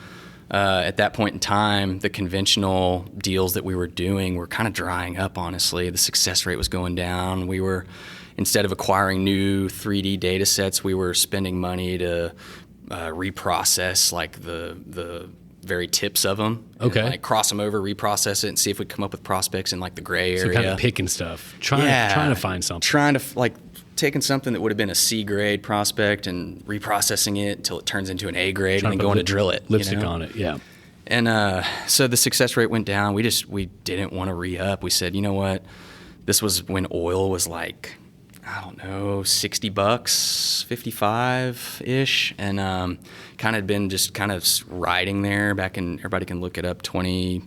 at that point in time, the conventional deals that we were doing were kind of drying up, honestly. The success rate was going down. We were, instead of acquiring new 3D data sets, we were spending money to reprocess like the very tips of them. Okay. And, like, cross them over, reprocess it, and see if we'd come up with prospects in like the gray area. So kind of picking stuff, trying to find something. Trying to, like, taking something that would have been a C grade prospect and reprocessing it until it turns into an A grade, and then going to drill it. Lipstick on it, yeah. And so the success rate went down. We didn't want to re-up. We said, you know what? This was when oil was like, I don't know, $60, 55-ish, and kind of had been just kind of riding there back in, everybody can look it up, kind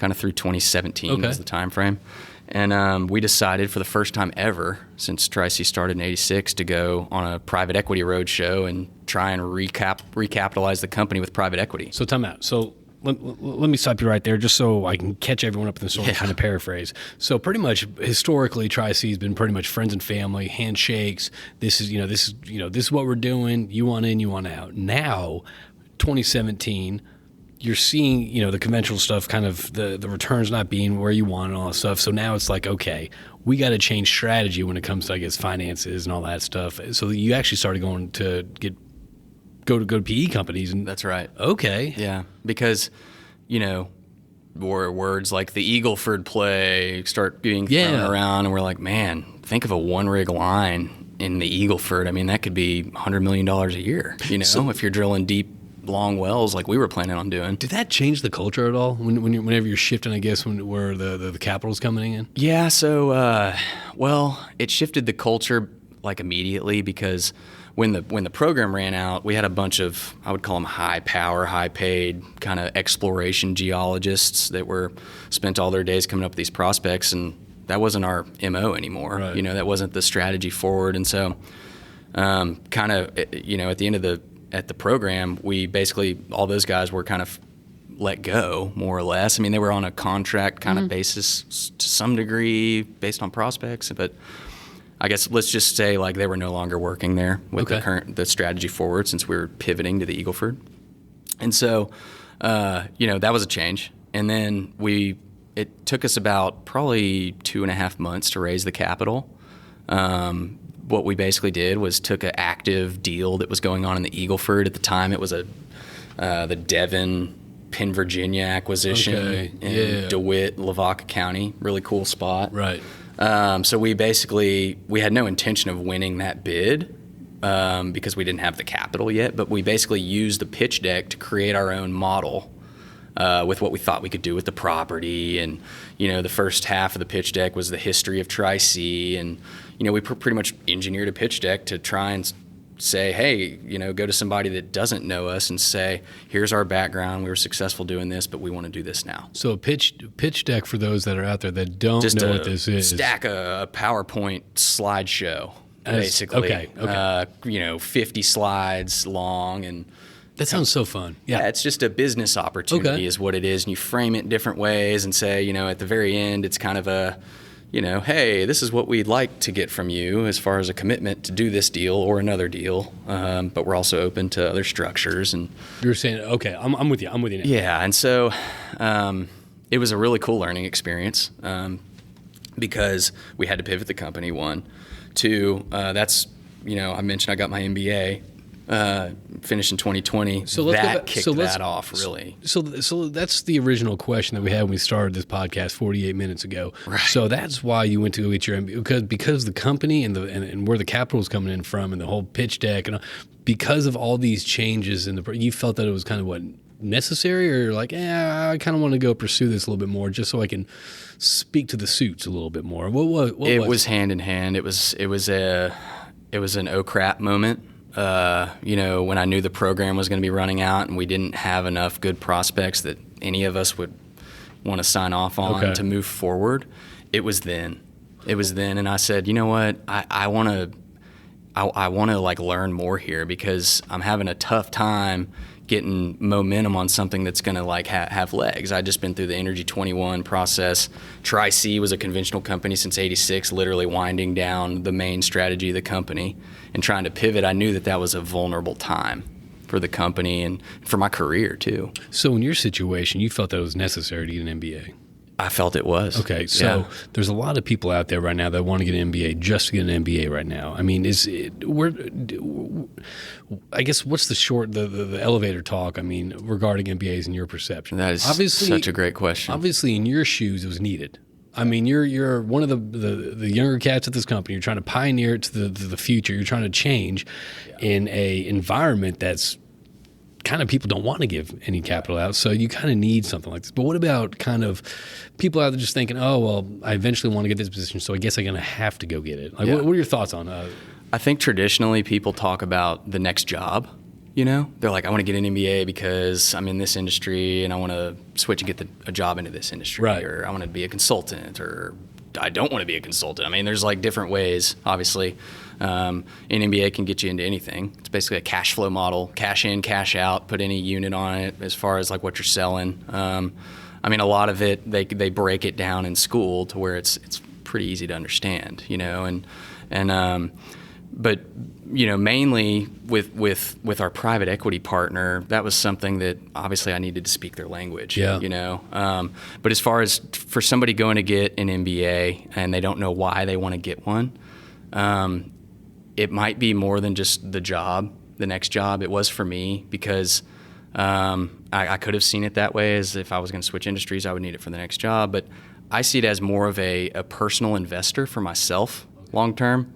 of through 2017 was the time frame. And we decided for the first time ever since Tri-C started in '86 to go on a private equity roadshow and try and recapitalize the company with private equity. So time out. So let me stop you right there, just so I can catch everyone up in the story and kind of paraphrase. So pretty much historically, Tri-C has been pretty much friends and family, handshakes. This is what we're doing. You want in, you want out. Now, 2017. You're seeing, the conventional stuff, kind of the returns not being where you want and all that stuff. So now it's like, okay, we got to change strategy when it comes to, I guess, finances and all that stuff. So you actually started going to go to PE companies. And that's right. Okay. Yeah, because, words like the Eagleford play start being thrown around, and we're like, man, think of a one rig line in the Eagleford. I mean, that could be $100 million a year. If you're drilling deep, long wells like we were planning on doing. Did that change the culture at all whenever you're shifting, I guess, where the capital's coming in? Yeah, so it shifted the culture like immediately, because when the program ran out, we had a bunch of, I would call them high power, high paid kind of exploration geologists that were spent all their days coming up with these prospects, and that wasn't our MO anymore. Right. That wasn't the strategy forward. And so kind of, at the end of at the program, we basically, all those guys were kind of let go, more or less. I mean, they were on a contract kind of basis to some degree based on prospects, but I guess let's just say like they were no longer working there with the strategy forward, since we were pivoting to the Eagleford. And so, that was a change. And then it took us about probably 2.5 months to raise the capital. What we basically did was took an active deal that was going on in the Eagleford. At the time, it was the Devon, Penn, Virginia acquisition in DeWitt, Lavaca County. Really cool spot. Right. So we had no intention of winning that bid because we didn't have the capital yet, but we basically used the pitch deck to create our own model with what we thought we could do with the property. And, the first half of the pitch deck was the history of Tri-C, and we pretty much engineered a pitch deck to try and say, hey, go to somebody that doesn't know us and say, here's our background. We were successful doing this, but we want to do this now. So a pitch deck for those that are out there that don't know what this is. Stack a PowerPoint slideshow, basically. Okay. 50 slides long. And that sounds so fun. Yeah, it's just a business opportunity is what it is. And you frame it in different ways and say, at the very end, it's kind of a, hey, this is what we'd like to get from you as far as a commitment to do this deal or another deal. But we're also open to other structures. And you're saying, okay, I'm with you. I'm with you now. Yeah. And so it was a really cool learning experience because we had to pivot the company, one. Two, that's, I mentioned I got my MBA. Finished in 2020. So let's kicked that off, really. So that's the original question that we had when we started this podcast 48 minutes ago. Right. So that's why you went to go get your MBA, because the company and where the capital is coming in from, and the whole pitch deck, and because of all these changes you felt that it was kind of necessary, or you're like, I kind of want to go pursue this a little bit more just so I can speak to the suits a little bit more. What was hand in hand. It was an oh crap moment. When I knew the program was going to be running out and we didn't have enough good prospects that any of us would want to sign off on to move forward, it was then. And I said, you know what, I want to like learn more here, because I'm having a tough time getting momentum on something that's going to like have legs. I'd just been through the Energy 21 process. Tri-C was a conventional company since '86, literally winding down the main strategy of the company and trying to pivot. I knew that was a vulnerable time for the company and for my career too. So in your situation, you felt that it was necessary to get an MBA. I felt it was. Okay, so there's a lot of people out there right now that want to get an MBA just to get an MBA right now. I mean, I guess what's the elevator talk? I mean, regarding MBAs in your perception. That is obviously such a great question. Obviously, in your shoes, it was needed. I mean, you're one of the younger cats at this company. You're trying to pioneer it to the future. You're trying to change in a environment that's kind of people don't want to give any capital out, so you kind of need something like this. But what about kind of people out there just thinking, oh, well, I eventually want to get this position, so I guess I'm going to have to go get it. Like, what are your thoughts on I think traditionally people talk about the next job. You know, they're like, I want to get an MBA because I'm in this industry and I want to switch and get a job into this industry. Right. Or I want to be a consultant, or I don't want to be a consultant. I mean, there's like different ways, obviously. An MBA can get you into anything. It's basically a cash flow model, cash in, cash out, put any unit on it as far as like what you're selling. I mean, a lot of it, they break it down in school to where it's pretty easy to understand, you know, but you know, mainly with our private equity partner, that was something that obviously I needed to speak their language, you know. But as far as for somebody going to get an MBA and they don't know why they want to get one, it might be more than just the job, the next job. It was for me because I could have seen it that way, as if I was going to switch industries, I would need it for the next job. But I see it as more of a personal investor for myself long term.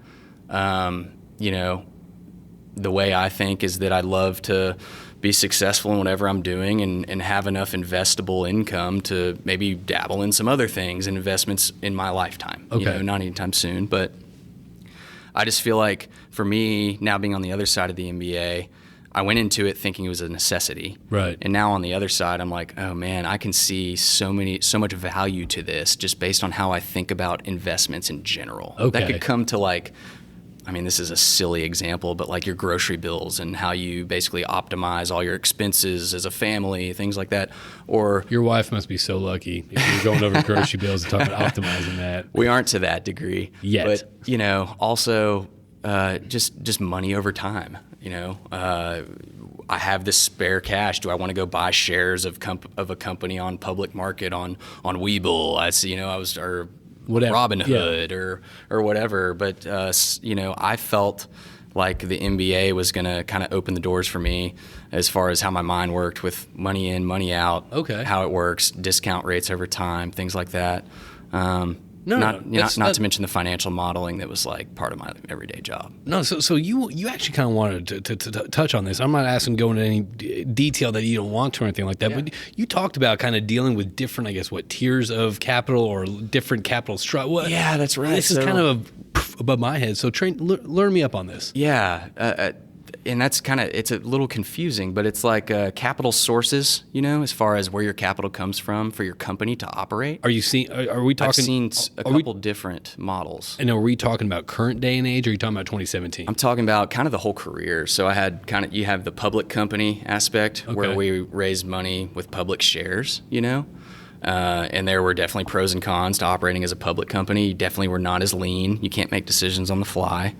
You know, the way I think is that I'd love to be successful in whatever I'm doing and have enough investable income to maybe dabble in some other things and investments in my lifetime. Okay. You know, not anytime soon, but I just feel like for me, now being on the other side of the MBA, I went into it thinking it was a necessity. Right. And now on the other side, I'm like, oh man, I can see so much value to this just based on how I think about investments in general. Okay. That could come to like, I mean, this is a silly example, but like your grocery bills and how you basically optimize all your expenses as a family, things like that. Or your wife must be so lucky if you're going over grocery bills and talking about optimizing that. We aren't to that degree yet. But, you know, also just money over time, you know. I have this spare cash. Do I want to go buy shares of a company on public market on Webull? Or whatever. Robinhood or whatever. But, you know, I felt like the MBA was going to kind of open the doors for me as far as how my mind worked with money in, money out, how it works, discount rates over time, things like that. Not to mention the financial modeling that was like part of my everyday job. No, so you actually kind of wanted to touch on this. I'm not asking to go into any detail that you don't want to or anything like that, but you talked about kind of dealing with different, I guess, tiers of capital or different capital structure. Yeah, that's right. This is kind of above my head. So learn me up on this. Yeah. And that's it's a little confusing, but it's like capital sources, you know, as far as where your capital comes from for your company to operate. Are we talking? I've seen a couple different models. And are we talking about current day and age, or are you talking about 2017? I'm talking about kind of the whole career. So I had you have the public company aspect where we raised money with public shares, you know. And there were definitely pros and cons to operating as a public company. You definitely were not as lean. You can't make decisions on the fly.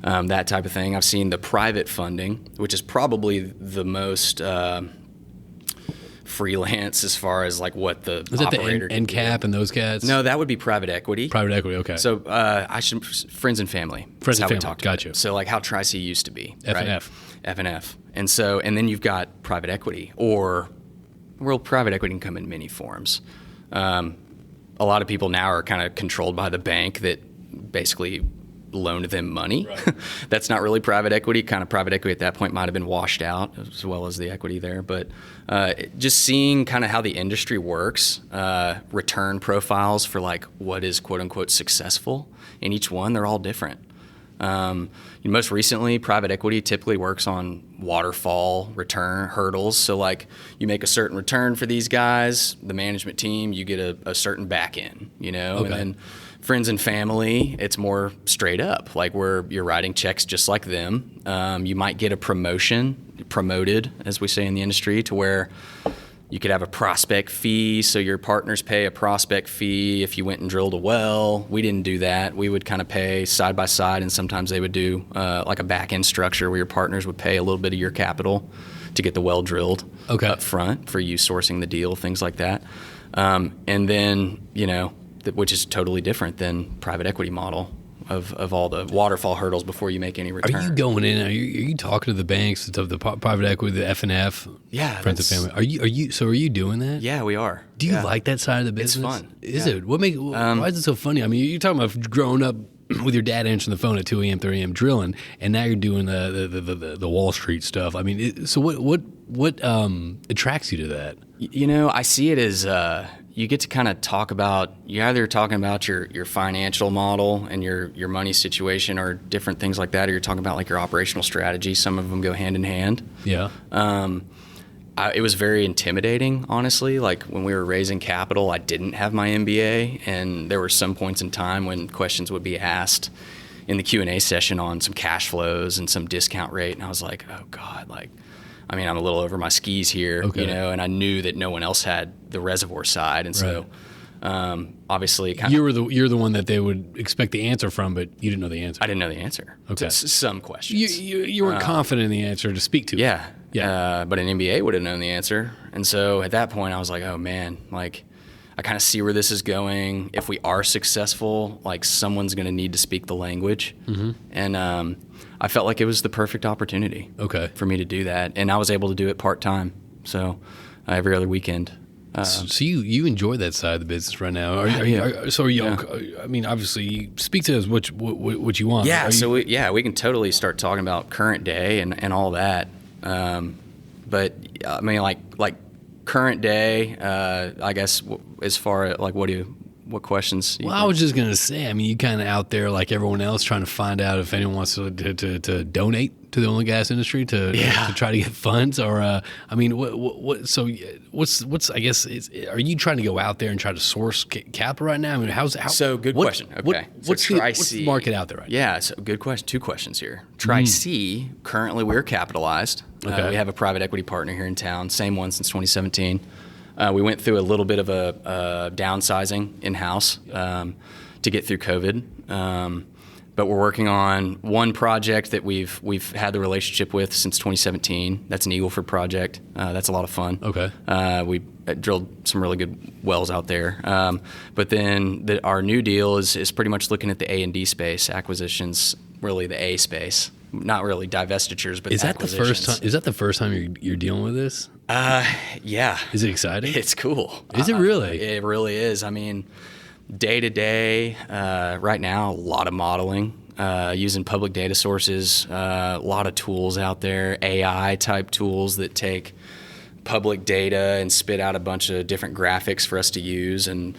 That type of thing. I've seen the private funding, which is probably the most freelance as far as like what the is operator that the NCAP and those cats? No, that would be private equity. Private equity, okay. So friends and family. Friends and family. We talked Gotcha. About. So like how Tri-C used to be. F&F. F&F. And then you've got private equity, or private equity can come in many forms. A lot of people now are kind of controlled by the bank that basically loaned them money. Right. That's not really private equity. Kind of private equity at that point might have been washed out as well as the equity there. But just seeing kind of how the industry works, return profiles for like what is quote unquote successful in each one, they're all different. Most recently, private equity typically works on waterfall return hurdles. So like you make a certain return for these guys, the management team, you get a certain back end, you know, and then friends and family, it's more straight up, like where you're writing checks just like them. You might get a promotion promoted, as we say in the industry, to where you could have a prospect fee, so your partners pay a prospect fee if you went and drilled a well. We didn't do that. We would kind of pay side by side, and sometimes they would do like a back-end structure where your partners would pay a little bit of your capital to get the well drilled up front for you sourcing the deal, things like that. And then, which is totally different than private equity model of all the waterfall hurdles before you make any return. Are you going in? Are you talking to the banks, to the private equity, the F&F? Yeah, friends and family. Are you doing that? Yeah, we are. Do you like that side of the business? It's fun. Is it? Why is it so funny? I mean, you're talking about growing up with your dad answering the phone at 2 a.m., 3 a.m. drilling, and now you're doing the Wall Street stuff. I mean, so what attracts you to that? I see it as you get to kind of talk about, you're either talking about your financial model and your money situation or different things like that, or you're talking about like your operational strategy. Some of them go hand in hand. Yeah. It was very intimidating, honestly. Like when we were raising capital, I didn't have my MBA, and there were some points in time when questions would be asked in the Q&A session on some cash flows and some discount rate, and I was like, oh God, I'm a little over my skis here, and I knew that no one else had the reservoir side, and so obviously you're the one that they would expect the answer from, but you didn't know the answer. I didn't know the answer to some questions. You weren't confident in the answer to speak to. Yeah. But an MBA would have known the answer, and so at that point I was like, oh man, like I kind of see where this is going. If we are successful, like someone's going to need to speak the language, and I felt like it was the perfect opportunity for me to do that, and I was able to do it part-time, so every other weekend. So you enjoy that side of the business right now? Are you? I mean, obviously, you speak to us what you want. Yeah. We can totally start talking about current day and all that. But I mean, like current day. I guess as far as like what questions? Well, I was just gonna say. I mean, you kind of out there like everyone else, trying to find out if anyone wants to donate to the oil and gas industry to try to get funds, or I mean, what? So what's I guess are you trying to go out there and try to source capital right now? I mean, So good question. Okay, what's the market out there right now? Yeah, so good question. Two questions here. Tri-C. Currently, we're capitalized. We have a private equity partner here in town. Same one since 2017. We went through a little bit of a downsizing in-house to get through COVID. But we're working on one project that we've had the relationship with since 2017. That's an Eagle Ford project. That's a lot of fun. We drilled some really good wells out there. But then our new deal is pretty much looking at the A&D space, acquisitions, really the A space. Not really divestitures, but acquisitions. Is that the first time you're dealing with this? Yeah. Is it exciting? It's cool. Is it really? It really is. I mean, day to day, right now, a lot of modeling, using public data sources, a lot of tools out there, AI type tools that take public data and spit out a bunch of different graphics for us to use. And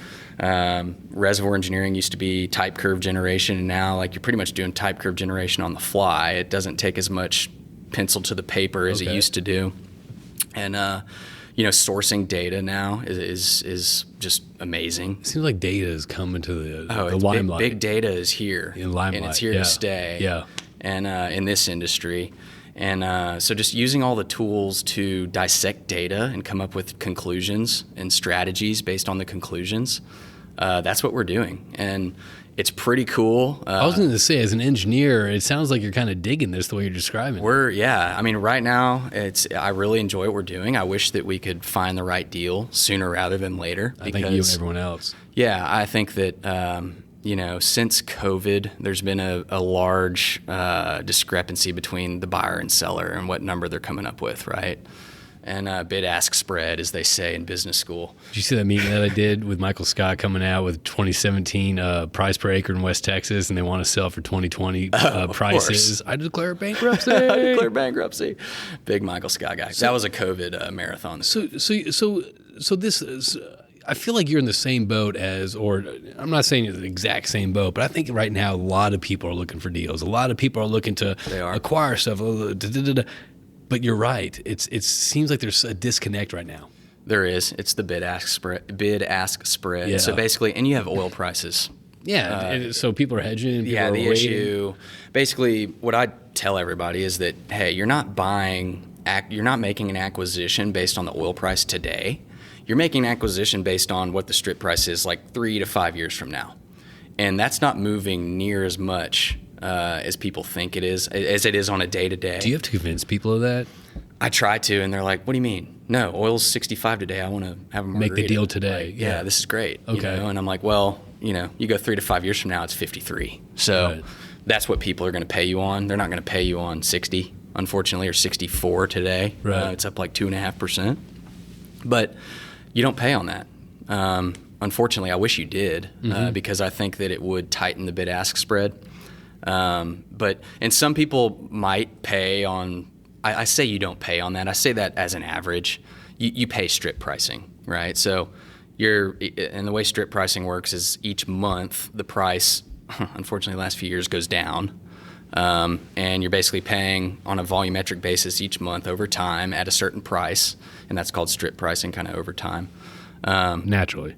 reservoir engineering used to be type curve generation, and now like you're pretty much doing type curve generation on the fly. It doesn't take as much pencil to the paper as it used to do. And sourcing data now is just amazing. It seems like data is coming to the limelight. Big data is here, and it's here to stay. Yeah, and in this industry, and so just using all the tools to dissect data and come up with conclusions and strategies based on the conclusions. That's what we're doing, and it's pretty cool. I was going to say, as an engineer, it sounds like you're kind of digging this the way you're describing. I mean, right now, I really enjoy what we're doing. I wish that we could find the right deal sooner rather than later. I think you and everyone else. Yeah, I think that, since COVID, there's been a large discrepancy between the buyer and seller and what number they're coming up with, right? And bid-ask spread, as they say in business school. Did you see that meeting that I did with Michael Scott coming out with 2017 price per acre in West Texas, and they want to sell for 2020 prices? I declare bankruptcy. I declare bankruptcy. Big Michael Scott guy. That was a COVID marathon. So this is. I feel like you're in the same boat or I'm not saying it's the exact same boat, but I think right now a lot of people are looking for deals. A lot of people are looking to acquire stuff. But you're right. It seems like there's a disconnect right now. There is. It's the bid-ask spread. Yeah. So basically, and you have oil prices. Yeah. So people are hedging. The issue. Basically, what I tell everybody is that, hey, you're not buying you're not making an acquisition based on the oil price today. You're making an acquisition based on what the strip price is like 3 to 5 years from now. And that's not moving near as much as people think it is, as it is on a day-to-day. Do you have to convince people of that? I try to, and they're like, what do you mean? No, oil's 65 today. I want to have a margarita. Make the deal today. Like, yeah, this is great. Okay. And I'm like, well, you go 3 to 5 years from now, it's 53. So that's what people are going to pay you on. They're not going to pay you on 60, unfortunately, or 64 today. Right. It's up like 2.5%. But you don't pay on that. Unfortunately, I wish you did, because I think that it would tighten the bid-ask spread. And some people might pay on, I say you don't pay on that. I say that as an average. You pay strip pricing, right? So and the way strip pricing works is each month the price, unfortunately, the last few years goes down. And you're basically paying on a volumetric basis each month over time at a certain price, and that's called strip pricing kind of over time. Naturally,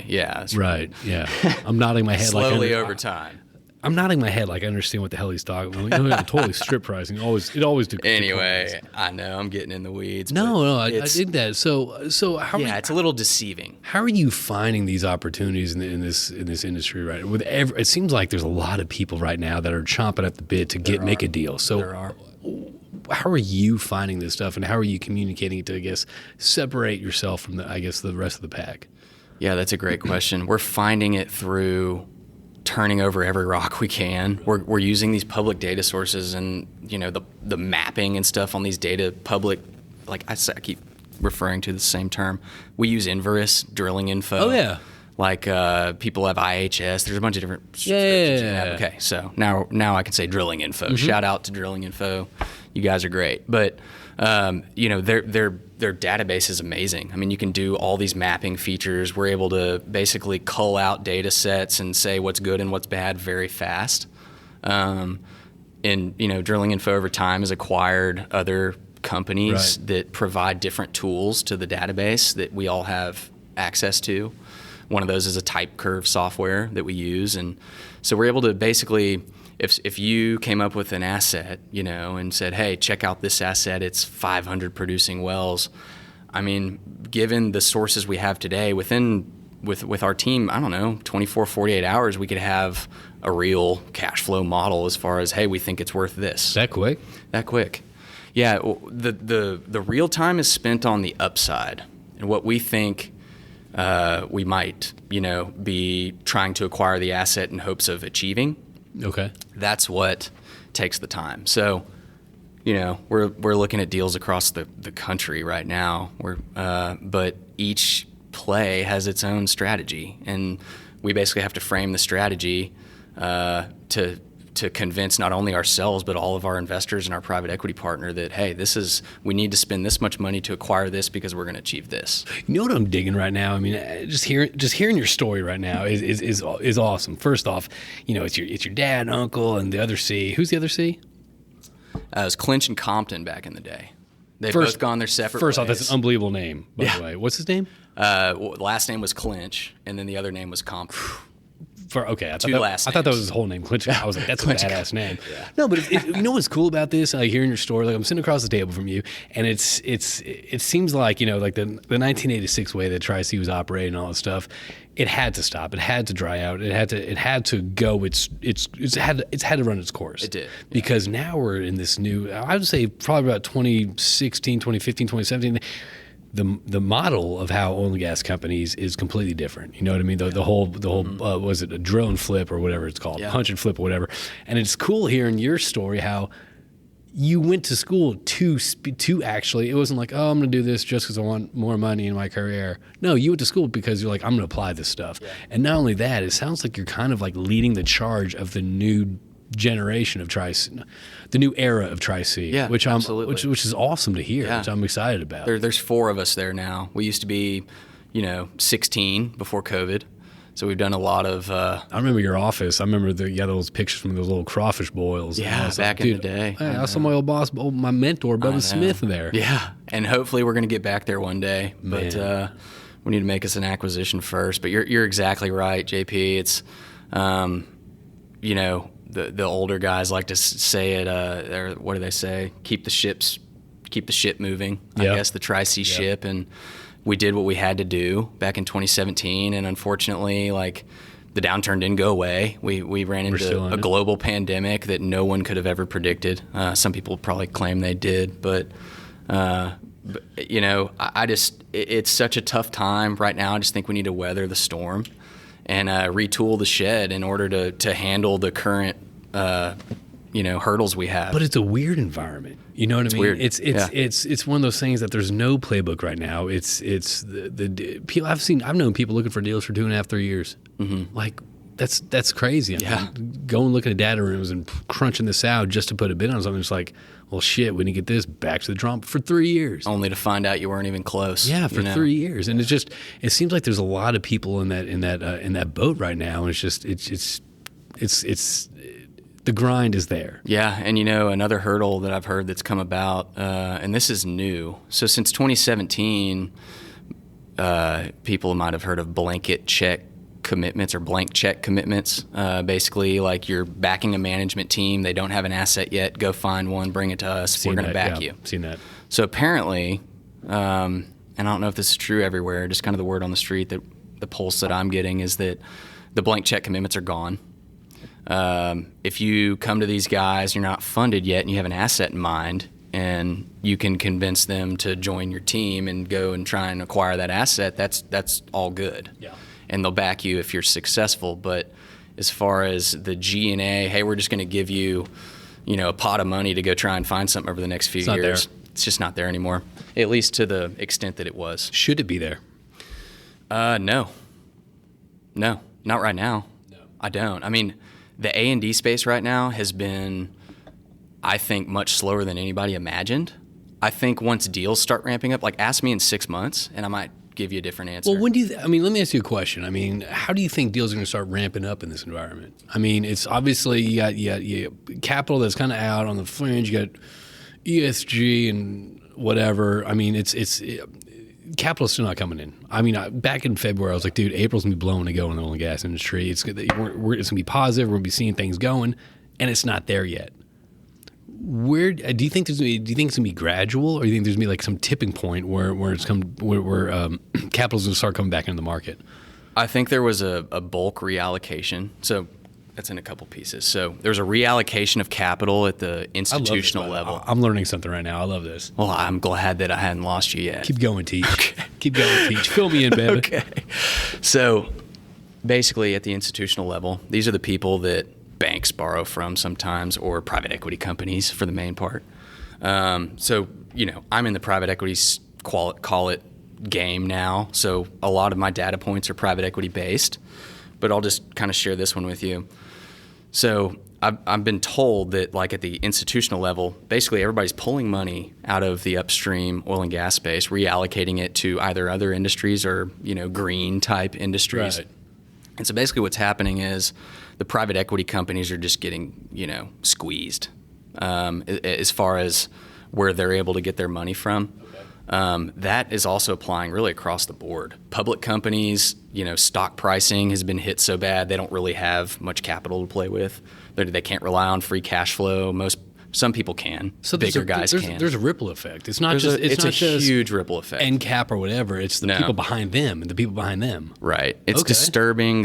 yeah. Right, yeah. I'm nodding my head slowly over time. I'm nodding my head like I understand what the hell he's talking about. Totally strip pricing. It always Anyway, I know I'm getting in the weeds. No, I did that. So how? Yeah, it's a little deceiving. How are you finding these opportunities in this industry, right? It seems like there's a lot of people right now that are chomping at the bit to make a deal. So there are. How are you finding this stuff, and how are you communicating it to, I guess, separate yourself from the rest of the pack? Yeah, that's a great question. We're finding it through turning over every rock we can. We're using these public data sources, and the mapping and stuff on these data public. Like I keep referring to the same term. We use Inverus drilling info. Oh yeah. Like people have IHS. There's a bunch of different subscriptions. Yeah. Okay, so now I can say drilling info. Mm-hmm. Shout out to drilling info. You guys are great. But their database is amazing. I mean, you can do all these mapping features. We're able to basically cull out data sets and say what's good and what's bad very fast. And drilling info over time has acquired other companies that provide different tools to the database that we all have access to. One of those is a type curve software that we use. And so we're able to basically, if you came up with an asset, and said, hey, check out this asset, it's 500 producing wells. I mean, given the sources we have today, with our team, I don't know, 24, 48 hours, we could have a real cash flow model as far as, hey, we think it's worth this. That quick? That quick. Yeah, the real time is spent on the upside and what we think we might, be trying to acquire the asset in hopes of achieving. Okay. That's what takes the time. So, we're looking at deals across the country right now. But each play has its own strategy, and we basically have to frame the strategy to convince not only ourselves but all of our investors and our private equity partner that, hey, we need to spend this much money to acquire this because we're going to achieve this. You know what I'm digging right now? I mean, just hearing your story right now is awesome. First off, it's your dad, uncle, and the other C. Who's the other C? It was Clinch and Compton back in the day. They've both gone their separate ways. First off, that's an unbelievable name, by the way. What's his name? Last name was Clinch, and then the other name was Compton. I thought that was his whole name, Clinch. I was like, that's a badass name. Yeah. No, but you know what's cool about this? Hearing your story, like I'm sitting across the table from you, and it seems like like the 1986 way that Tri-C was operating and all this stuff. It had to stop. It had to dry out. It had to go. It's had to run its course. It did. Yeah. Because now we're in this new. I would say probably about 2016, 2015, 2017. The model of how oil and gas companies is completely different. You know what I mean? The whole was it a drill and flip or whatever it's called, punch and flip or whatever. And it's cool hearing your story how you went to school to actually. It wasn't like, oh, I'm going to do this just because I want more money in my career. No, you went to school because you're like, I'm going to apply this stuff. Yeah. And not only that, it sounds like you're kind of like leading the charge of the new generation of Tri-C, the new era of Tri-C, which is awesome to hear, which I'm excited about. There's 4 of us there now. We used to be, 16 before COVID. So we've done a lot of. I remember your office. I remember those pictures from those little crawfish boils. Yeah, back in the day. Hey, I saw my old boss, my mentor, Bubba Smith, there. Yeah, and hopefully we're going to get back there one day. But we need to make us an acquisition first. But you're exactly right, JP. It's, the older guys like to say it. What do they say? Keep the ships keep the ship moving, Yeah. I guess, the Tri-C ship. And we did what we had to do back in 2017. And unfortunately, like, the downturn didn't go away. We ran into a global pandemic that no one could have ever predicted. Some people probably claim they did, but you know, it's such a tough time right now. I just think we need to weather the storm and retool the shed in order to handle the current you know, hurdles we have. But it's a weird environment. You know what I mean? Weird. It's one of those things that there's no playbook right now. It's the people I've known people looking for deals for 2.5, 3 years. Mm-hmm. Like that's crazy. I mean, going looking at data rooms and crunching this out just to put a bid on something. It's like, well, shit, we didn't get this back to the drum for 3 years. Only to find out you weren't even close. Yeah, for 3 years. And it seems like there's a lot of people in that boat right now. And it's the grind is there. Yeah, and you know, another hurdle that I've heard that's come about, and this is new. So since 2017, people might have heard of blanket check commitments or blank check commitments. Basically, like, you're backing a management team. They don't have an asset yet. Go find one, bring it to us. We're going to back you. Seen that. So apparently, and I don't know if this is true everywhere, just kind of the word on the street, that the pulse that I'm getting is that the blank check commitments are gone. If you come to these guys, you're not funded yet, and you have an asset in mind, and you can convince them to join your team and go and try and acquire that asset, that's all good. Yeah. And they'll back you if you're successful. But as far as the G&A, hey, we're just going to give you, you know, a pot of money to go try and find something over the next few years. It's just not there anymore, at least to the extent that it was. Should it be there? No, not right now. No, I don't. I mean, the A&D space right now has been, I think, much slower than anybody imagined. I think once deals start ramping up, like, ask me in 6 months, and I might give you a different answer. Well, when do you? Let me ask you a question. I mean, how do you think deals are going to start ramping up in this environment? I mean, it's obviously you got capital that's kind of out on the fringe. You got ESG and whatever. I mean, it's capital's still not coming in. I mean, back in February, I was like, dude, April's going to be blowing to go in the oil and gas industry. It's going to be positive. We're going to be seeing things going, and it's not there yet. Where do you think it's going to be gradual, or do you think there's going to be like some tipping point where capital's going to start coming back into the market? I think there was a bulk reallocation. So that's in a couple pieces. So there's a reallocation of capital at the institutional level. I'm learning something right now. I love this. Well, I'm glad that I hadn't lost you yet. Keep going, Teach. Okay. Keep going, Teach. Fill me in, baby. Okay. So basically, at the institutional level, these are the people that banks borrow from sometimes, or private equity companies for the main part. So, you know, I'm in the private equity call it game now. So a lot of my data points are private equity based, but I'll just kind of share this one with you. So I've been told that, like, at the institutional level, basically everybody's pulling money out of the upstream oil and gas space, reallocating it to either other industries or, you know, green type industries. Right. And so basically what's happening is the private equity companies are just getting, you know, squeezed as far as where they're able to get their money from. Okay. That is also applying really across the board. Public companies, you know, stock pricing has been hit so bad they don't really have much capital to play with. They can't rely on free cash flow. Some people can. So bigger guys can. There's a ripple effect. It's not just it's a huge ripple effect. End cap or whatever. It's the people behind them and the people behind them. Right. It's disturbing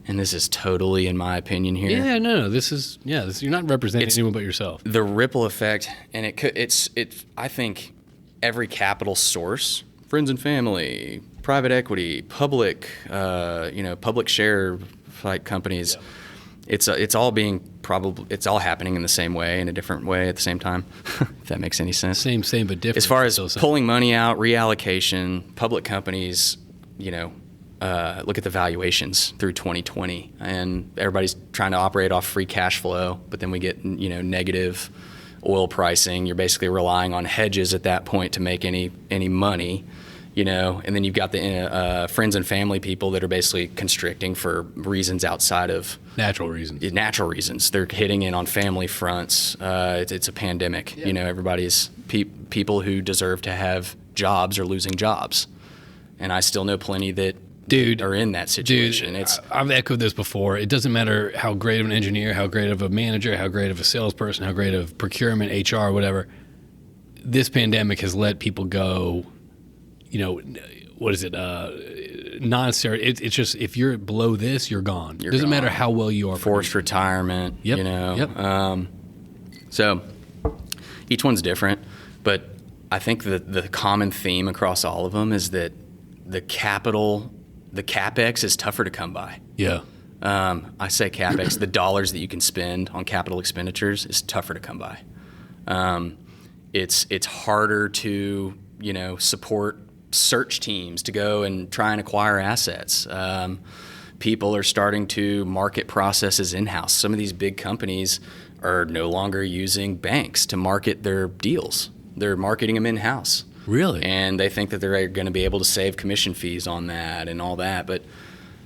and this is totally in my opinion here. Yeah, no. You're not representing anyone but yourself. The ripple effect, and it's I think every capital source, friends and family, private equity, public share like companies. Yeah. It's all happening in the same way, in a different way at the same time. If that makes any sense. Same, but different. As far as pulling money out, reallocation, public companies, you know, look at the valuations through 2020, and everybody's trying to operate off free cash flow, but then we get, you know, negative oil pricing. You're basically relying on hedges at that point to make any money. You know, and then you've got the friends and family people that are basically constricting for reasons outside of natural reasons. They're hitting in on family fronts. It's a pandemic. Yeah. You know, everybody's people who deserve to have jobs are losing jobs, and I still know plenty that are in that situation. I've echoed this before. It doesn't matter how great of an engineer, how great of a manager, how great of a salesperson, how great of procurement, HR, whatever. this pandemic has let people go, what is it? It's just, if you're below this, you're gone. Doesn't matter how well you are. Forced retirement, Yep. So each one's different, but I think that the common theme across all of them is that the CapEx is tougher to come by. Yeah. I say CapEx, the dollars that you can spend on capital expenditures is tougher to come by. It's harder to, support search teams to go and try and acquire assets. People are starting to market processes in-house. Some of these big companies are no longer using banks to market their deals. They're marketing them in-house. Really? And they think that they're going to be able to save commission fees on that and all that. But,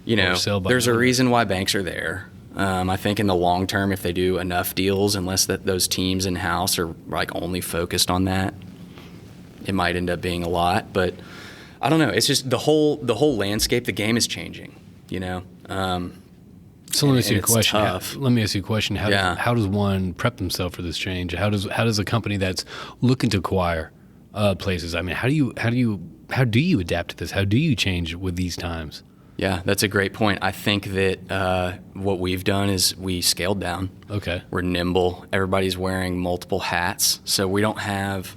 there's a reason why banks are there. I think in the long term, if they do enough deals, unless those teams in-house are like only focused on that, it might end up being a lot. But I don't know. It's just the whole landscape. The game is changing. So let me ask you a question. How does one prep themselves for this change? How does a company that's looking to acquire places? I mean, how do you adapt to this? How do you change with these times? Yeah, that's a great point. I think that what we've done is we scaled down. Okay. We're nimble. Everybody's wearing multiple hats, so we don't have.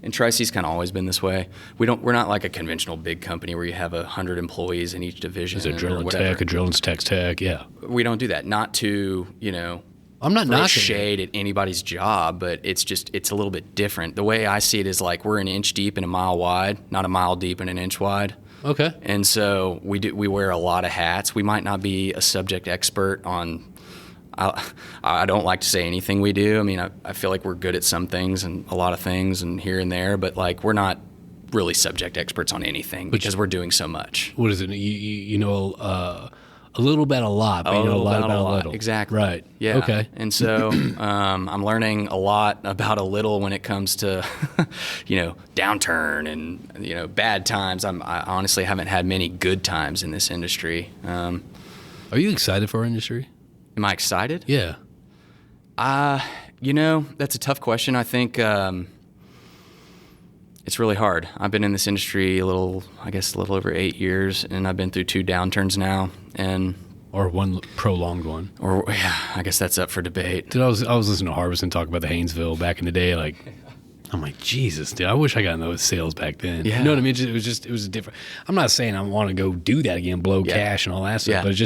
And Tri-Ci's kind of always been this way. We're not like a conventional big company where you have 100 employees in each division. There's a drill and tech. Yeah. We don't do that. Not to I'm not knocking shade at anybody's job, but it's a little bit different. The way I see it is like we're an inch deep and a mile wide, not a mile deep and an inch wide. Okay. And so we wear a lot of hats. We might not be a subject expert on. I don't like to say anything we do. I mean, I feel like we're good at some things and a lot of things and here and there, but like we're not really subject experts on anything because we're doing so much. What is it? You know a little about a lot, but you know a lot about a little. Exactly. Right. Yeah. Okay. And so I'm learning a lot about a little when it comes to, downturn and, bad times. I honestly haven't had many good times in this industry. Are you excited for our industry? Am I excited? Yeah. That's a tough question. I think it's really hard. I've been in this industry a little over 8 years, and I've been through 2 downturns now, or one prolonged one. Or yeah, I guess that's up for debate. Dude, I was listening to Harbison talk about the Haynesville back in the day. Like, I'm like, Jesus, dude, I wish I got in those sales back then. Yeah. You know what I mean? It was a different. I'm not saying I want to go do that again, blow cash and all that stuff, but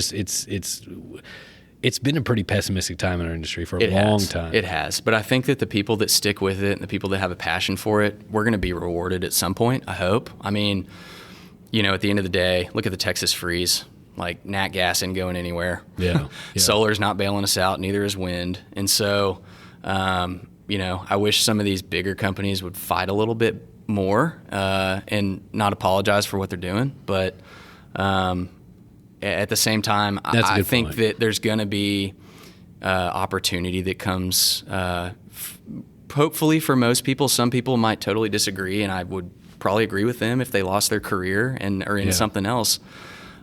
it's been a pretty pessimistic time in our industry for a long time. It has. But I think that the people that stick with it and the people that have a passion for it, we're going to be rewarded at some point, I hope. I mean, at the end of the day, look at the Texas freeze. Like, nat gas isn't going anywhere. Yeah. Solar's not bailing us out, neither is wind. And so, I wish some of these bigger companies would fight a little bit more and not apologize for what they're doing. But at the same time, I think that there's going to be opportunity that comes, hopefully for most people. Some people might totally disagree, and I would probably agree with them if they lost their career and are in something else.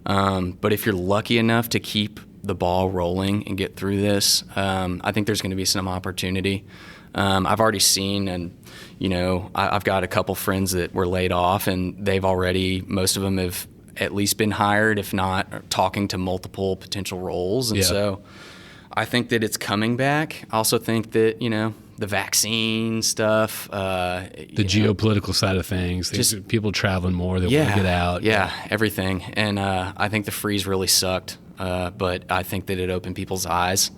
But if you're lucky enough to keep the ball rolling and get through this, I think there's going to be some opportunity. I've already seen, and I've got a couple friends that were laid off, and most of them have at least been hired, if not talking to multiple potential roles. And so I think that it's coming back. I also think that, the vaccine stuff, the geopolitical side of things, just people traveling more, they want to get out. Yeah, everything. And I think the freeze really sucked, but I think that it opened people's eyes.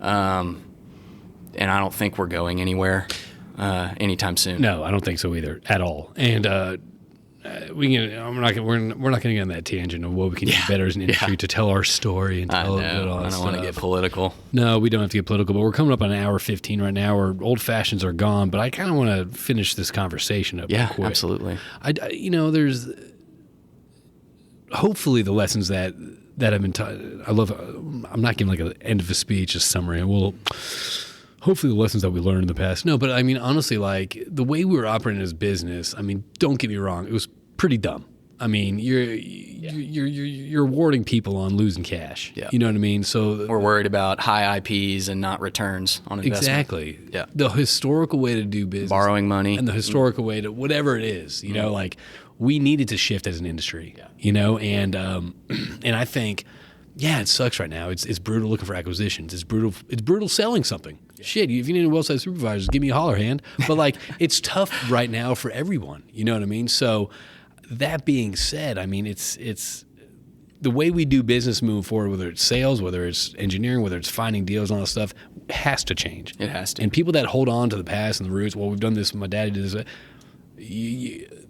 And I don't think we're going anywhere anytime soon. No, I don't think so either, at all. And we're not going to get on that tangent of what we can do better as an industry to tell our story and tell I don't want to get political. No, we don't have to get political, but we're coming up on an hour 15 right now. Our old fashions are gone, but I kind of want to finish this conversation up. Yeah, quick. absolutely. There's hopefully the lessons that have been taught. I'm not giving like an end of a speech, a summary. Hopefully the lessons that we learned in the past. No, but I mean, honestly, like the way we were operating as business, I mean, don't get me wrong, it was pretty dumb. I mean, you're rewarding people on losing cash. Yeah. You know what I mean? So We're worried about high IPs and not returns on investment. exactly. Yeah. The historical way to do business, Borrowing money. and the historical way to whatever it is. You know, like we needed to shift as an industry. Yeah. You know, and I think. Yeah, it sucks right now. It's brutal looking for acquisitions. It's brutal selling something. Yeah. Shit, if you need a well-sized supervisor, give me a holler hand. But like, it's tough right now for everyone. You know what I mean? So that being said, I mean, it's the way we do business moving forward, whether it's sales, whether it's engineering, whether it's finding deals and all that stuff, has to change. It has to. And people that hold on to the past and the roots, well, we've done this, my daddy did this.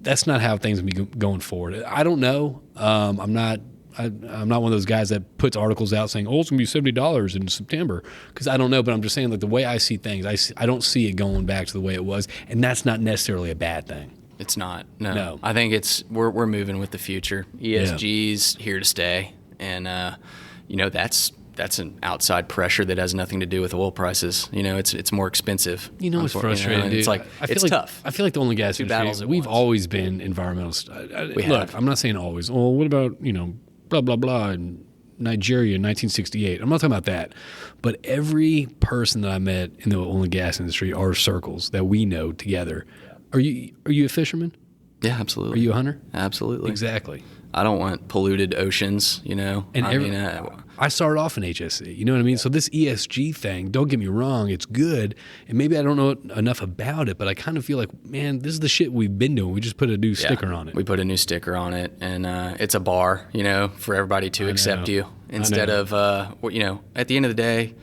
That's not how things will be going forward. I don't know. I'm not one of those guys that puts articles out saying, "Oh, it's gonna be $70 in September," because I don't know. But I'm just saying, like the way I see things, I don't see it going back to the way it was, and that's not necessarily a bad thing. It's not. No. No. I think we're moving with the future. ESG's here to stay, and that's an outside pressure that has nothing to do with oil prices. It's more expensive. It's frustrating. Dude. It's like it's tough. I feel like the oil and gas industry, we've always been environmentalist. Look, I'm not saying always. Oh, what about blah blah blah in Nigeria in 1968? I'm not talking about that. But every person that I met in the oil and gas industry are circles that we know together. Are you a fisherman? Yeah, absolutely. Are you a hunter? Absolutely. Exactly. I don't want polluted oceans, And I started off in HSC, you know what I mean? So this ESG thing, don't get me wrong, it's good. And maybe I don't know enough about it, but I kind of feel like, man, this is the shit we've been doing. We just put a new sticker on it. We put a new sticker on it, and it's a bar, for everybody to accept you. Instead of, at the end of the day,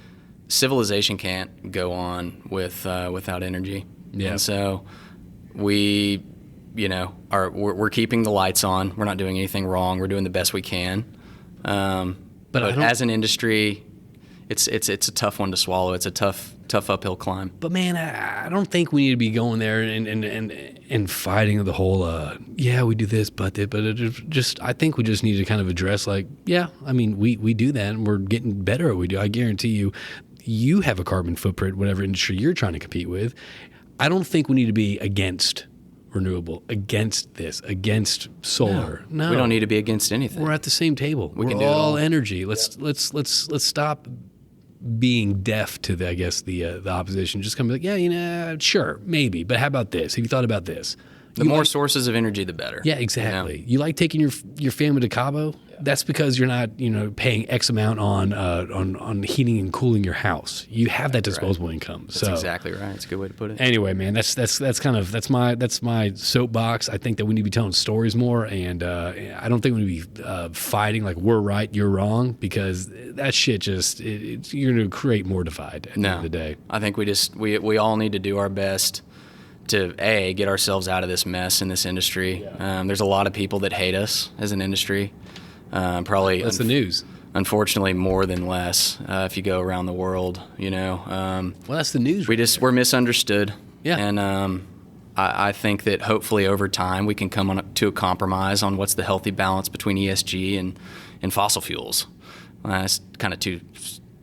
civilization can't go on without energy. Yeah. And so we're keeping the lights on. We're not doing anything wrong. We're doing the best we can. But as an industry, it's a tough one to swallow. It's a tough uphill climb. But man, I don't think we need to be going there and fighting the whole we do this, but I think we just need to kind of address we do that and we're getting better at what we do. I guarantee you have a carbon footprint, whatever industry you're trying to compete with. I don't think we need to be against renewable, against this, against solar. No. We don't need to be against anything. We're at the same table. We're all energy. Let's stop being deaf to the opposition. Just come like, sure, maybe, but how about this? Have you thought about this? The more sources of energy, the better. Yeah, exactly. You like taking your family to Cabo? Yeah. That's because you're not paying X amount on heating and cooling your house. You have that disposable income. That's exactly right. It's a good way to put it. Anyway, man, that's my soapbox. I think that we need to be telling stories more, and I don't think we need to be fighting like we're right, you're wrong, because that shit you're going to create more divide at the end of the day. I think we all need to do our best to get ourselves out of this mess in this industry. Yeah. There's a lot of people that hate us as an industry. Probably that's the news. Unfortunately, more than less. If you go around the world, well, that's the news. We're misunderstood. Yeah. And I think that hopefully over time we can come to a compromise on what's the healthy balance between ESG and fossil fuels. It's kind of two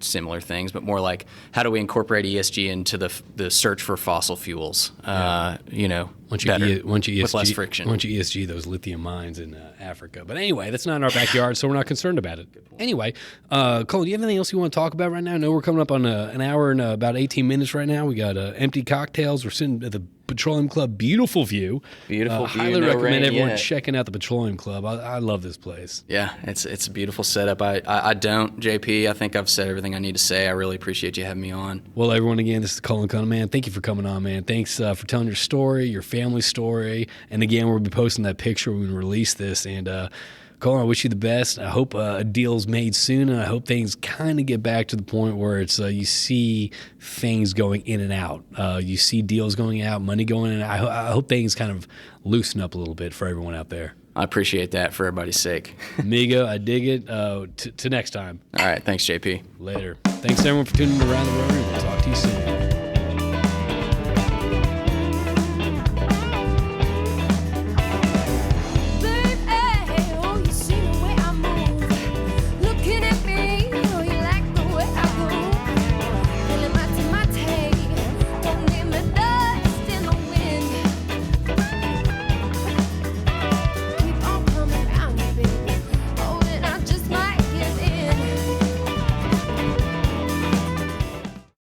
similar things, but more like how do we incorporate ESG into the search for fossil fuels? Once you with less friction. Once you ESG those lithium mines in Africa. But anyway, that's not in our backyard, so we're not concerned about it. Anyway, Cullen, do you have anything else you want to talk about right now? I know we're coming up on an hour and about 18 minutes right now. We got empty cocktails. We're sitting at the Petroleum Club. Beautiful view. Beautiful view. Highly recommend everyone checking out the Petroleum Club. I love this place. Yeah, it's a beautiful setup. I don't, JP. I think I've said everything I need to say. I really appreciate you having me on. Well, everyone, again, this is Cullen Cone, man. Thank you for coming on, man. Thanks for telling your story, your family story. And again, we'll be posting that picture when we release this. And Cullen, I wish you the best. I hope a deal's made soon, and I hope things kind of get back to the point where it's you see things going in and out. You see deals going out, money going in. I hope things kind of loosen up a little bit for everyone out there. I appreciate that for everybody's sake. Amigo, I dig it. To next time. All right. Thanks, JP. Later. Thanks, everyone, for tuning in around the Rotary. We'll talk to you soon.